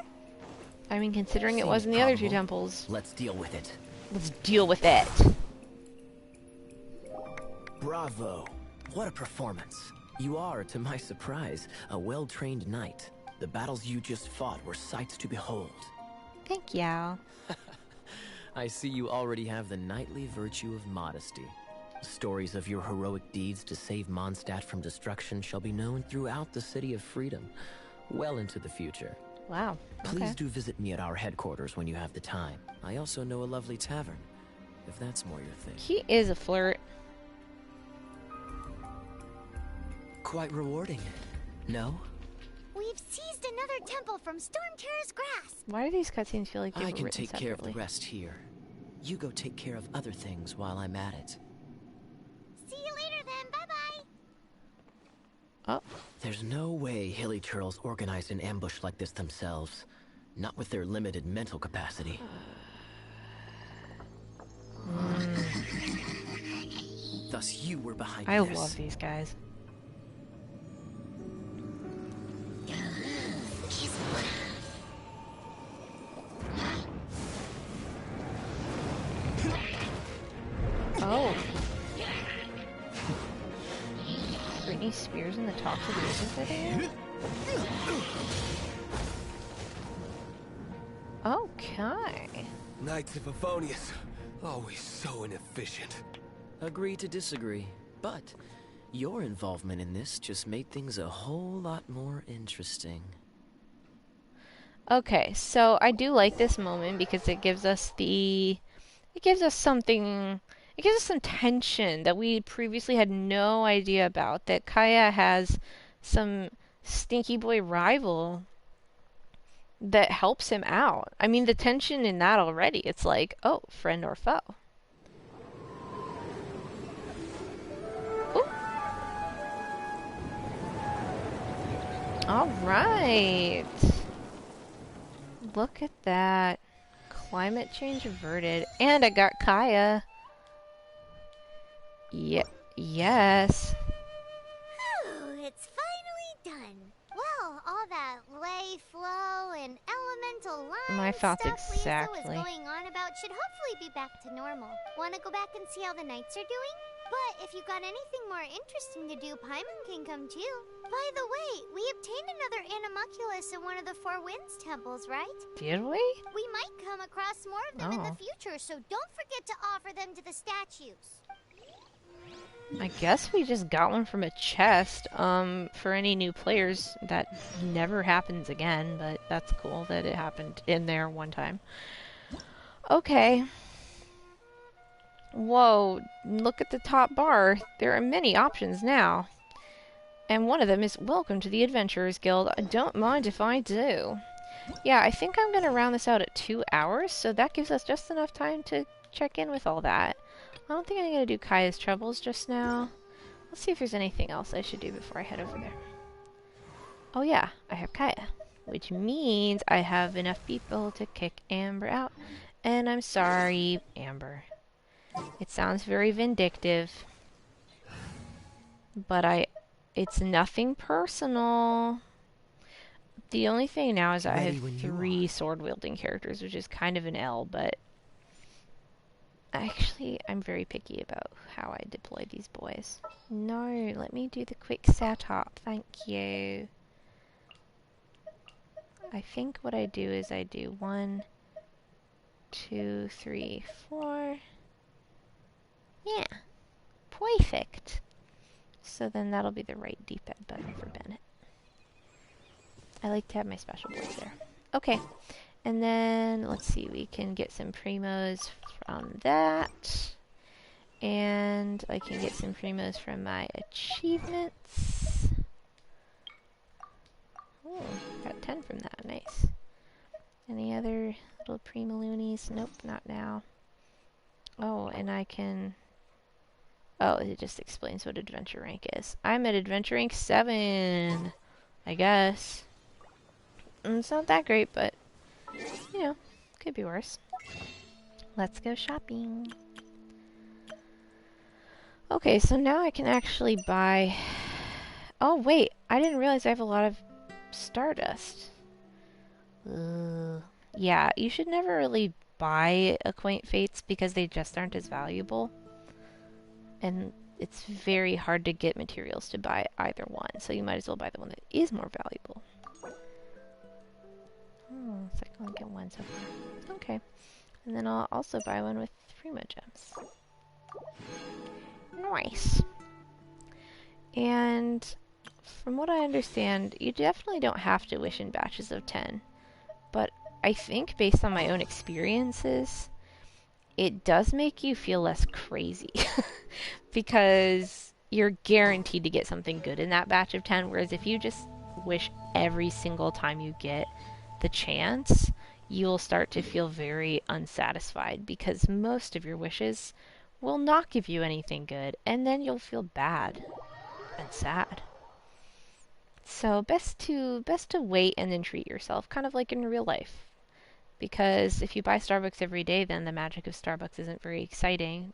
I mean, considering it Seems was in the other 2 probable. temples. Let's deal with it. Let's deal with it. Bravo! What a performance. You are, to my surprise, a well-trained knight. The battles you just fought were sights to behold. Thank you. I see you already have the knightly virtue of modesty. Stories of your heroic deeds to save Mondstadt from destruction shall be known throughout the City of Freedom, well into the future. Wow. Please Okay. do visit me at our headquarters when you have the time. I also know a lovely tavern, if that's more your thing. He is a flirt. Quite rewarding, no? We've seized another temple from Stormterror's grasp. Why do these cutscenes feel like they I were can written take care of the separately? rest here. You go take care of other things while I'm at it. See you later then. Bye-bye. Oh, There's no way Hilly Churls organized an ambush like this themselves. Not with their limited mental capacity. Thus you were behind I this. love these guys. Oh. Britney Spears in the Toxic music video? Okay. Knights of Favonius, always so inefficient. Agree to disagree, but your involvement in this just made things a whole lot more interesting. Okay, so I do like this moment because it gives us something, it gives us some tension that we previously had no idea about, that Kaya has some stinky boy rival that helps him out. I mean, the tension in that already, it's like, oh, friend or foe. Ooh. All right. Look at that. Climate change averted. And I got Kaya. Yes. Whew, it's finally done. Well, all that lay, flow, and elemental line My thoughts stuff exactly. Lisa was going on about should hopefully be back to normal. Want to go back and see how the knights are doing? But if you got anything more interesting to do, Paimon can come too. By the way, we obtained another Animalculus in one of the Four Winds temples, right? Did we? We might come across more of them in the Oh. future, so don't forget to offer them to the statues. I guess we just got one from a chest. For any new players, that never happens again, but that's cool that it happened in there one time. Okay. Whoa, look at the top bar. There are many options now. And one of them is Welcome to the Adventurers Guild. I don't mind if I do. Yeah, I think I'm going to round this out at 2 hours, so that gives us just enough time to check in with all that. I don't think I'm going to do Kaya's Troubles just now. Let's see if there's anything else I should do before I head over there. Oh yeah, I have Kaya, which means I have enough people to kick Amber out. And I'm sorry, Amber. It sounds very vindictive, but it's nothing personal. The only thing now is I Ready have when you 3 are. sword-wielding characters, which is kind of an L, but actually, I'm very picky about how I deploy these boys. No, let me do the quick setup. Thank you. I think what I do is I do 1, 2, 3, 4. Yeah, perfect. So then that'll be the right D-pad button for Bennett. I like to have my special boys there. Okay, and then let's see, we can get some primos from that. And I can get some primos from my achievements. Oh, got 10 from that, nice. Any other little primaloonies? Nope, not now. Oh, and I can... Oh, it just explains what adventure rank is. I'm at adventure rank 7, I guess. It's not that great, but, you know, could be worse. Let's go shopping. Okay, so now I can actually buy... Oh, wait, I didn't realize I have a lot of Stardust. Yeah, you should never really buy Acquaint Fates because they just aren't as valuable. And it's very hard to get materials to buy either one, so you might as well buy the one that is more valuable. Oh, it's like I only get 1 so far. Okay. And then I'll also buy one with Primo Gems. Nice. And from what I understand, you definitely don't have to wish in batches of 10. But I think based on my own experiences, it does make you feel less crazy. Because you're guaranteed to get something good in that batch of 10, whereas if you just wish every single time you get the chance, you'll start to feel very unsatisfied because most of your wishes will not give you anything good, and then you'll feel bad and sad. So best to wait and then treat yourself, kind of like in real life. Because if you buy Starbucks every day, then the magic of Starbucks isn't very exciting.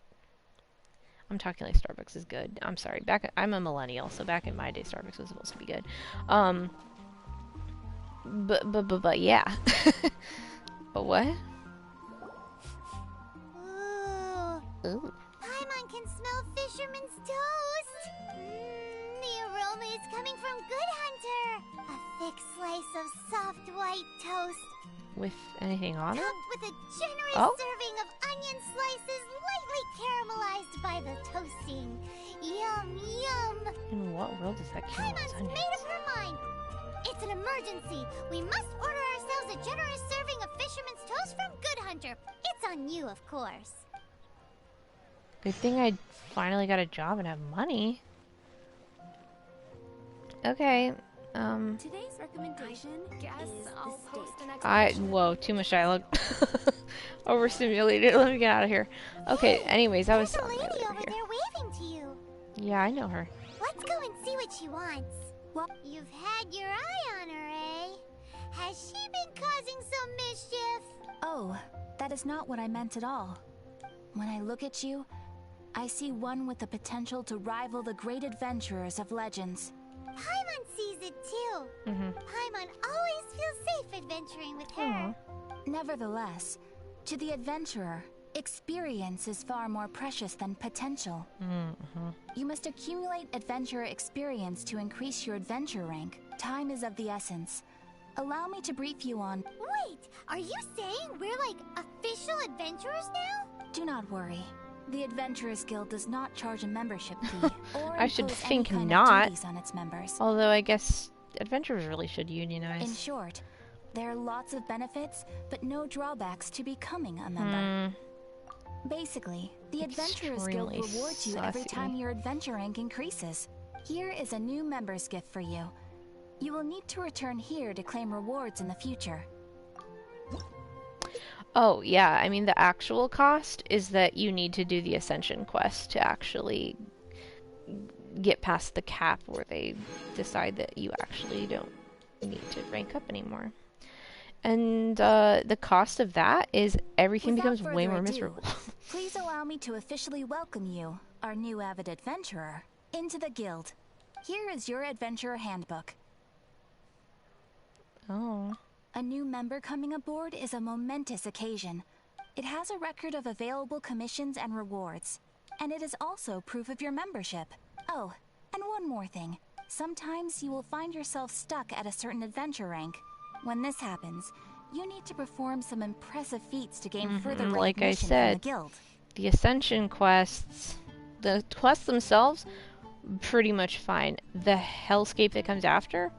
I'm talking like Starbucks is good. I'm sorry. I'm a millennial, so back in my day, Starbucks was supposed to be good. But yeah. But what? Ooh. Paimon can smell fisherman's toast. The aroma is coming from Good Hunter. A thick slice of soft white toast. With anything on it? Topped with a generous serving of onion slices lightly caramelized by the toasting. Yum, yum. In what world is that caramelized Paimon's onions? made up her mind. It's an emergency. We must order ourselves a generous serving of fisherman's toast from Good Hunter. It's on you, of course. Good thing I finally got a job and have money. Okay, Today's recommendation, guess I'll post an whoa, too much dialogue. Overstimulated, let me get out of here. Okay, anyways, I was There's a on my lady way over over here. there waving to you. Yeah, I know her. Let's go and see what she wants. What? You've had your eye on her, eh? Has she been causing some mischief? Oh, that is not what I meant at all. When I look at you, I see one with the potential to rival the great adventurers of legends. Paimon sees it too. Paimon always feels safe adventuring with her. Nevertheless, to the adventurer, experience is far more precious than potential. You must accumulate adventurer experience to increase your adventure rank. Time is of the essence. Allow me to brief you on... Wait, are you saying we're like official adventurers now? Do not worry. The Adventurers Guild does not charge a membership fee or I should impose think any kind not. of duties on its members. Although I guess adventurers really should unionize. In short, there are lots of benefits, but no drawbacks to becoming a member. Basically, the Adventurers Guild Extremely rewards you every saucy. time your adventure rank increases. Here is a new member's gift for you. You will need to return here to claim rewards in the future. Oh, yeah, I mean the actual cost is that you need to do the Ascension quest to actually get past the cap where they decide that you actually don't need to rank up anymore. And the cost of that is everything Without becomes way further more ado, miserable. Please allow me me to officially welcome you, our new avid adventurer, into the guild. Here is your adventurer handbook. Oh. A new member coming aboard is a momentous occasion. It has a record of available commissions and rewards, and it is also proof of your membership. Oh, and one more thing. Sometimes you will find yourself stuck at a certain adventure rank. When this happens, you need to perform some impressive feats to gain further like I recognition from said, the guild. the Ascension quests, the quests themselves, pretty much fine. The hellscape that comes after,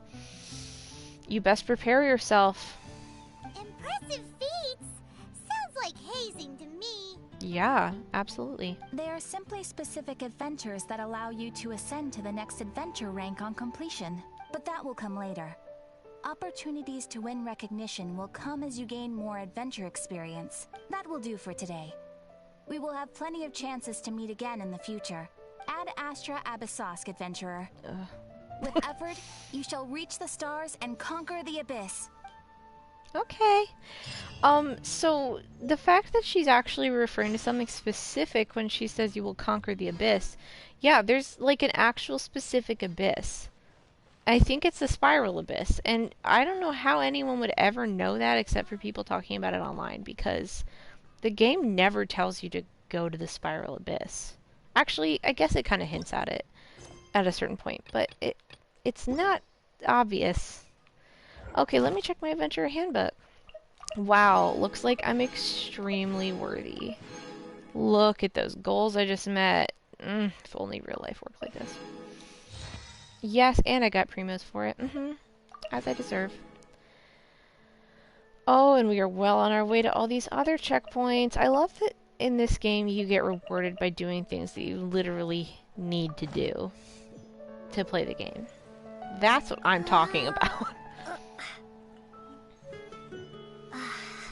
you best prepare yourself. Impressive feats? Sounds like hazing to me. Yeah, absolutely. They are simply specific adventures that allow you to ascend to the next adventure rank on completion, but that will come later. Opportunities to win recognition will come as you gain more adventure experience. That will do for today. We will have plenty of chances to meet again in the future. Ad Astra Abyssosk, adventurer. With effort, you shall reach the stars and conquer the abyss. Okay. So the fact that she's actually referring to something specific when she says you will conquer the abyss, yeah, there's like an actual specific abyss. I think it's the Spiral Abyss, and I don't know how anyone would ever know that except for people talking about it online, because the game never tells you to go to the Spiral Abyss. Actually, I guess it kind of hints at it at a certain point, but it's not obvious. Okay, let me check my adventure handbook. Wow, looks like I'm extremely worthy. Look at those goals I just met. If only real life worked like this. Yes, and I got primos for it. As I deserve. Oh, and we are well on our way to all these other checkpoints. I love that in this game you get rewarded by doing things that you literally need to do to play the game. That's what I'm talking about.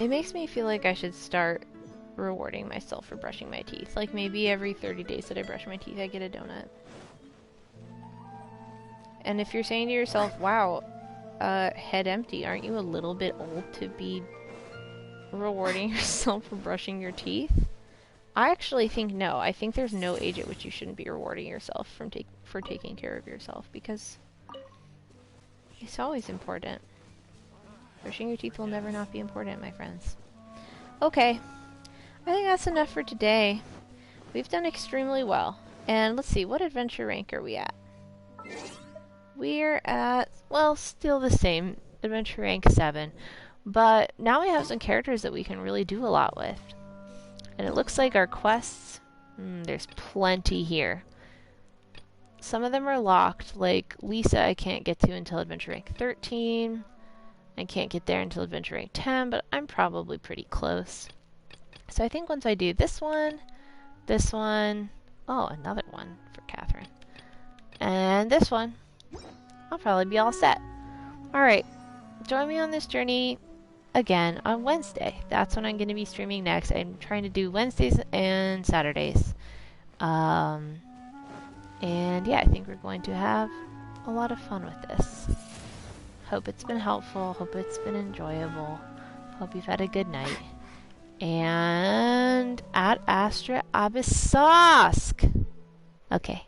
It makes me feel like I should start rewarding myself for brushing my teeth. Like maybe every 30 days that I brush my teeth, I get a donut. And if you're saying to yourself, wow, head empty, aren't you a little bit old to be rewarding yourself for brushing your teeth? I actually think no. I think there's no age at which you shouldn't be rewarding yourself for taking care of yourself, because it's always important. Brushing your teeth will never not be important, my friends. Okay, I think that's enough for today. We've done extremely well. And let's see, what adventure rank are we at? We're at, well, still the same, adventure rank 7. But now we have some characters that we can really do a lot with. And it looks like our quests, there's plenty here. Some of them are locked, like Lisa I can't get to until adventure rank 13. I can't get there until adventure rank 10, but I'm probably pretty close. So I think once I do this one, oh, another one for Catherine, and this one, I'll probably be all set. Alright, join me on this journey again on Wednesday. That's when I'm going to be streaming next. I'm trying to do Wednesdays and Saturdays. And yeah, I think we're going to have a lot of fun with this. Hope it's been helpful. Hope it's been enjoyable. Hope you've had a good night. And Ad Astra Abyssosk. Okay.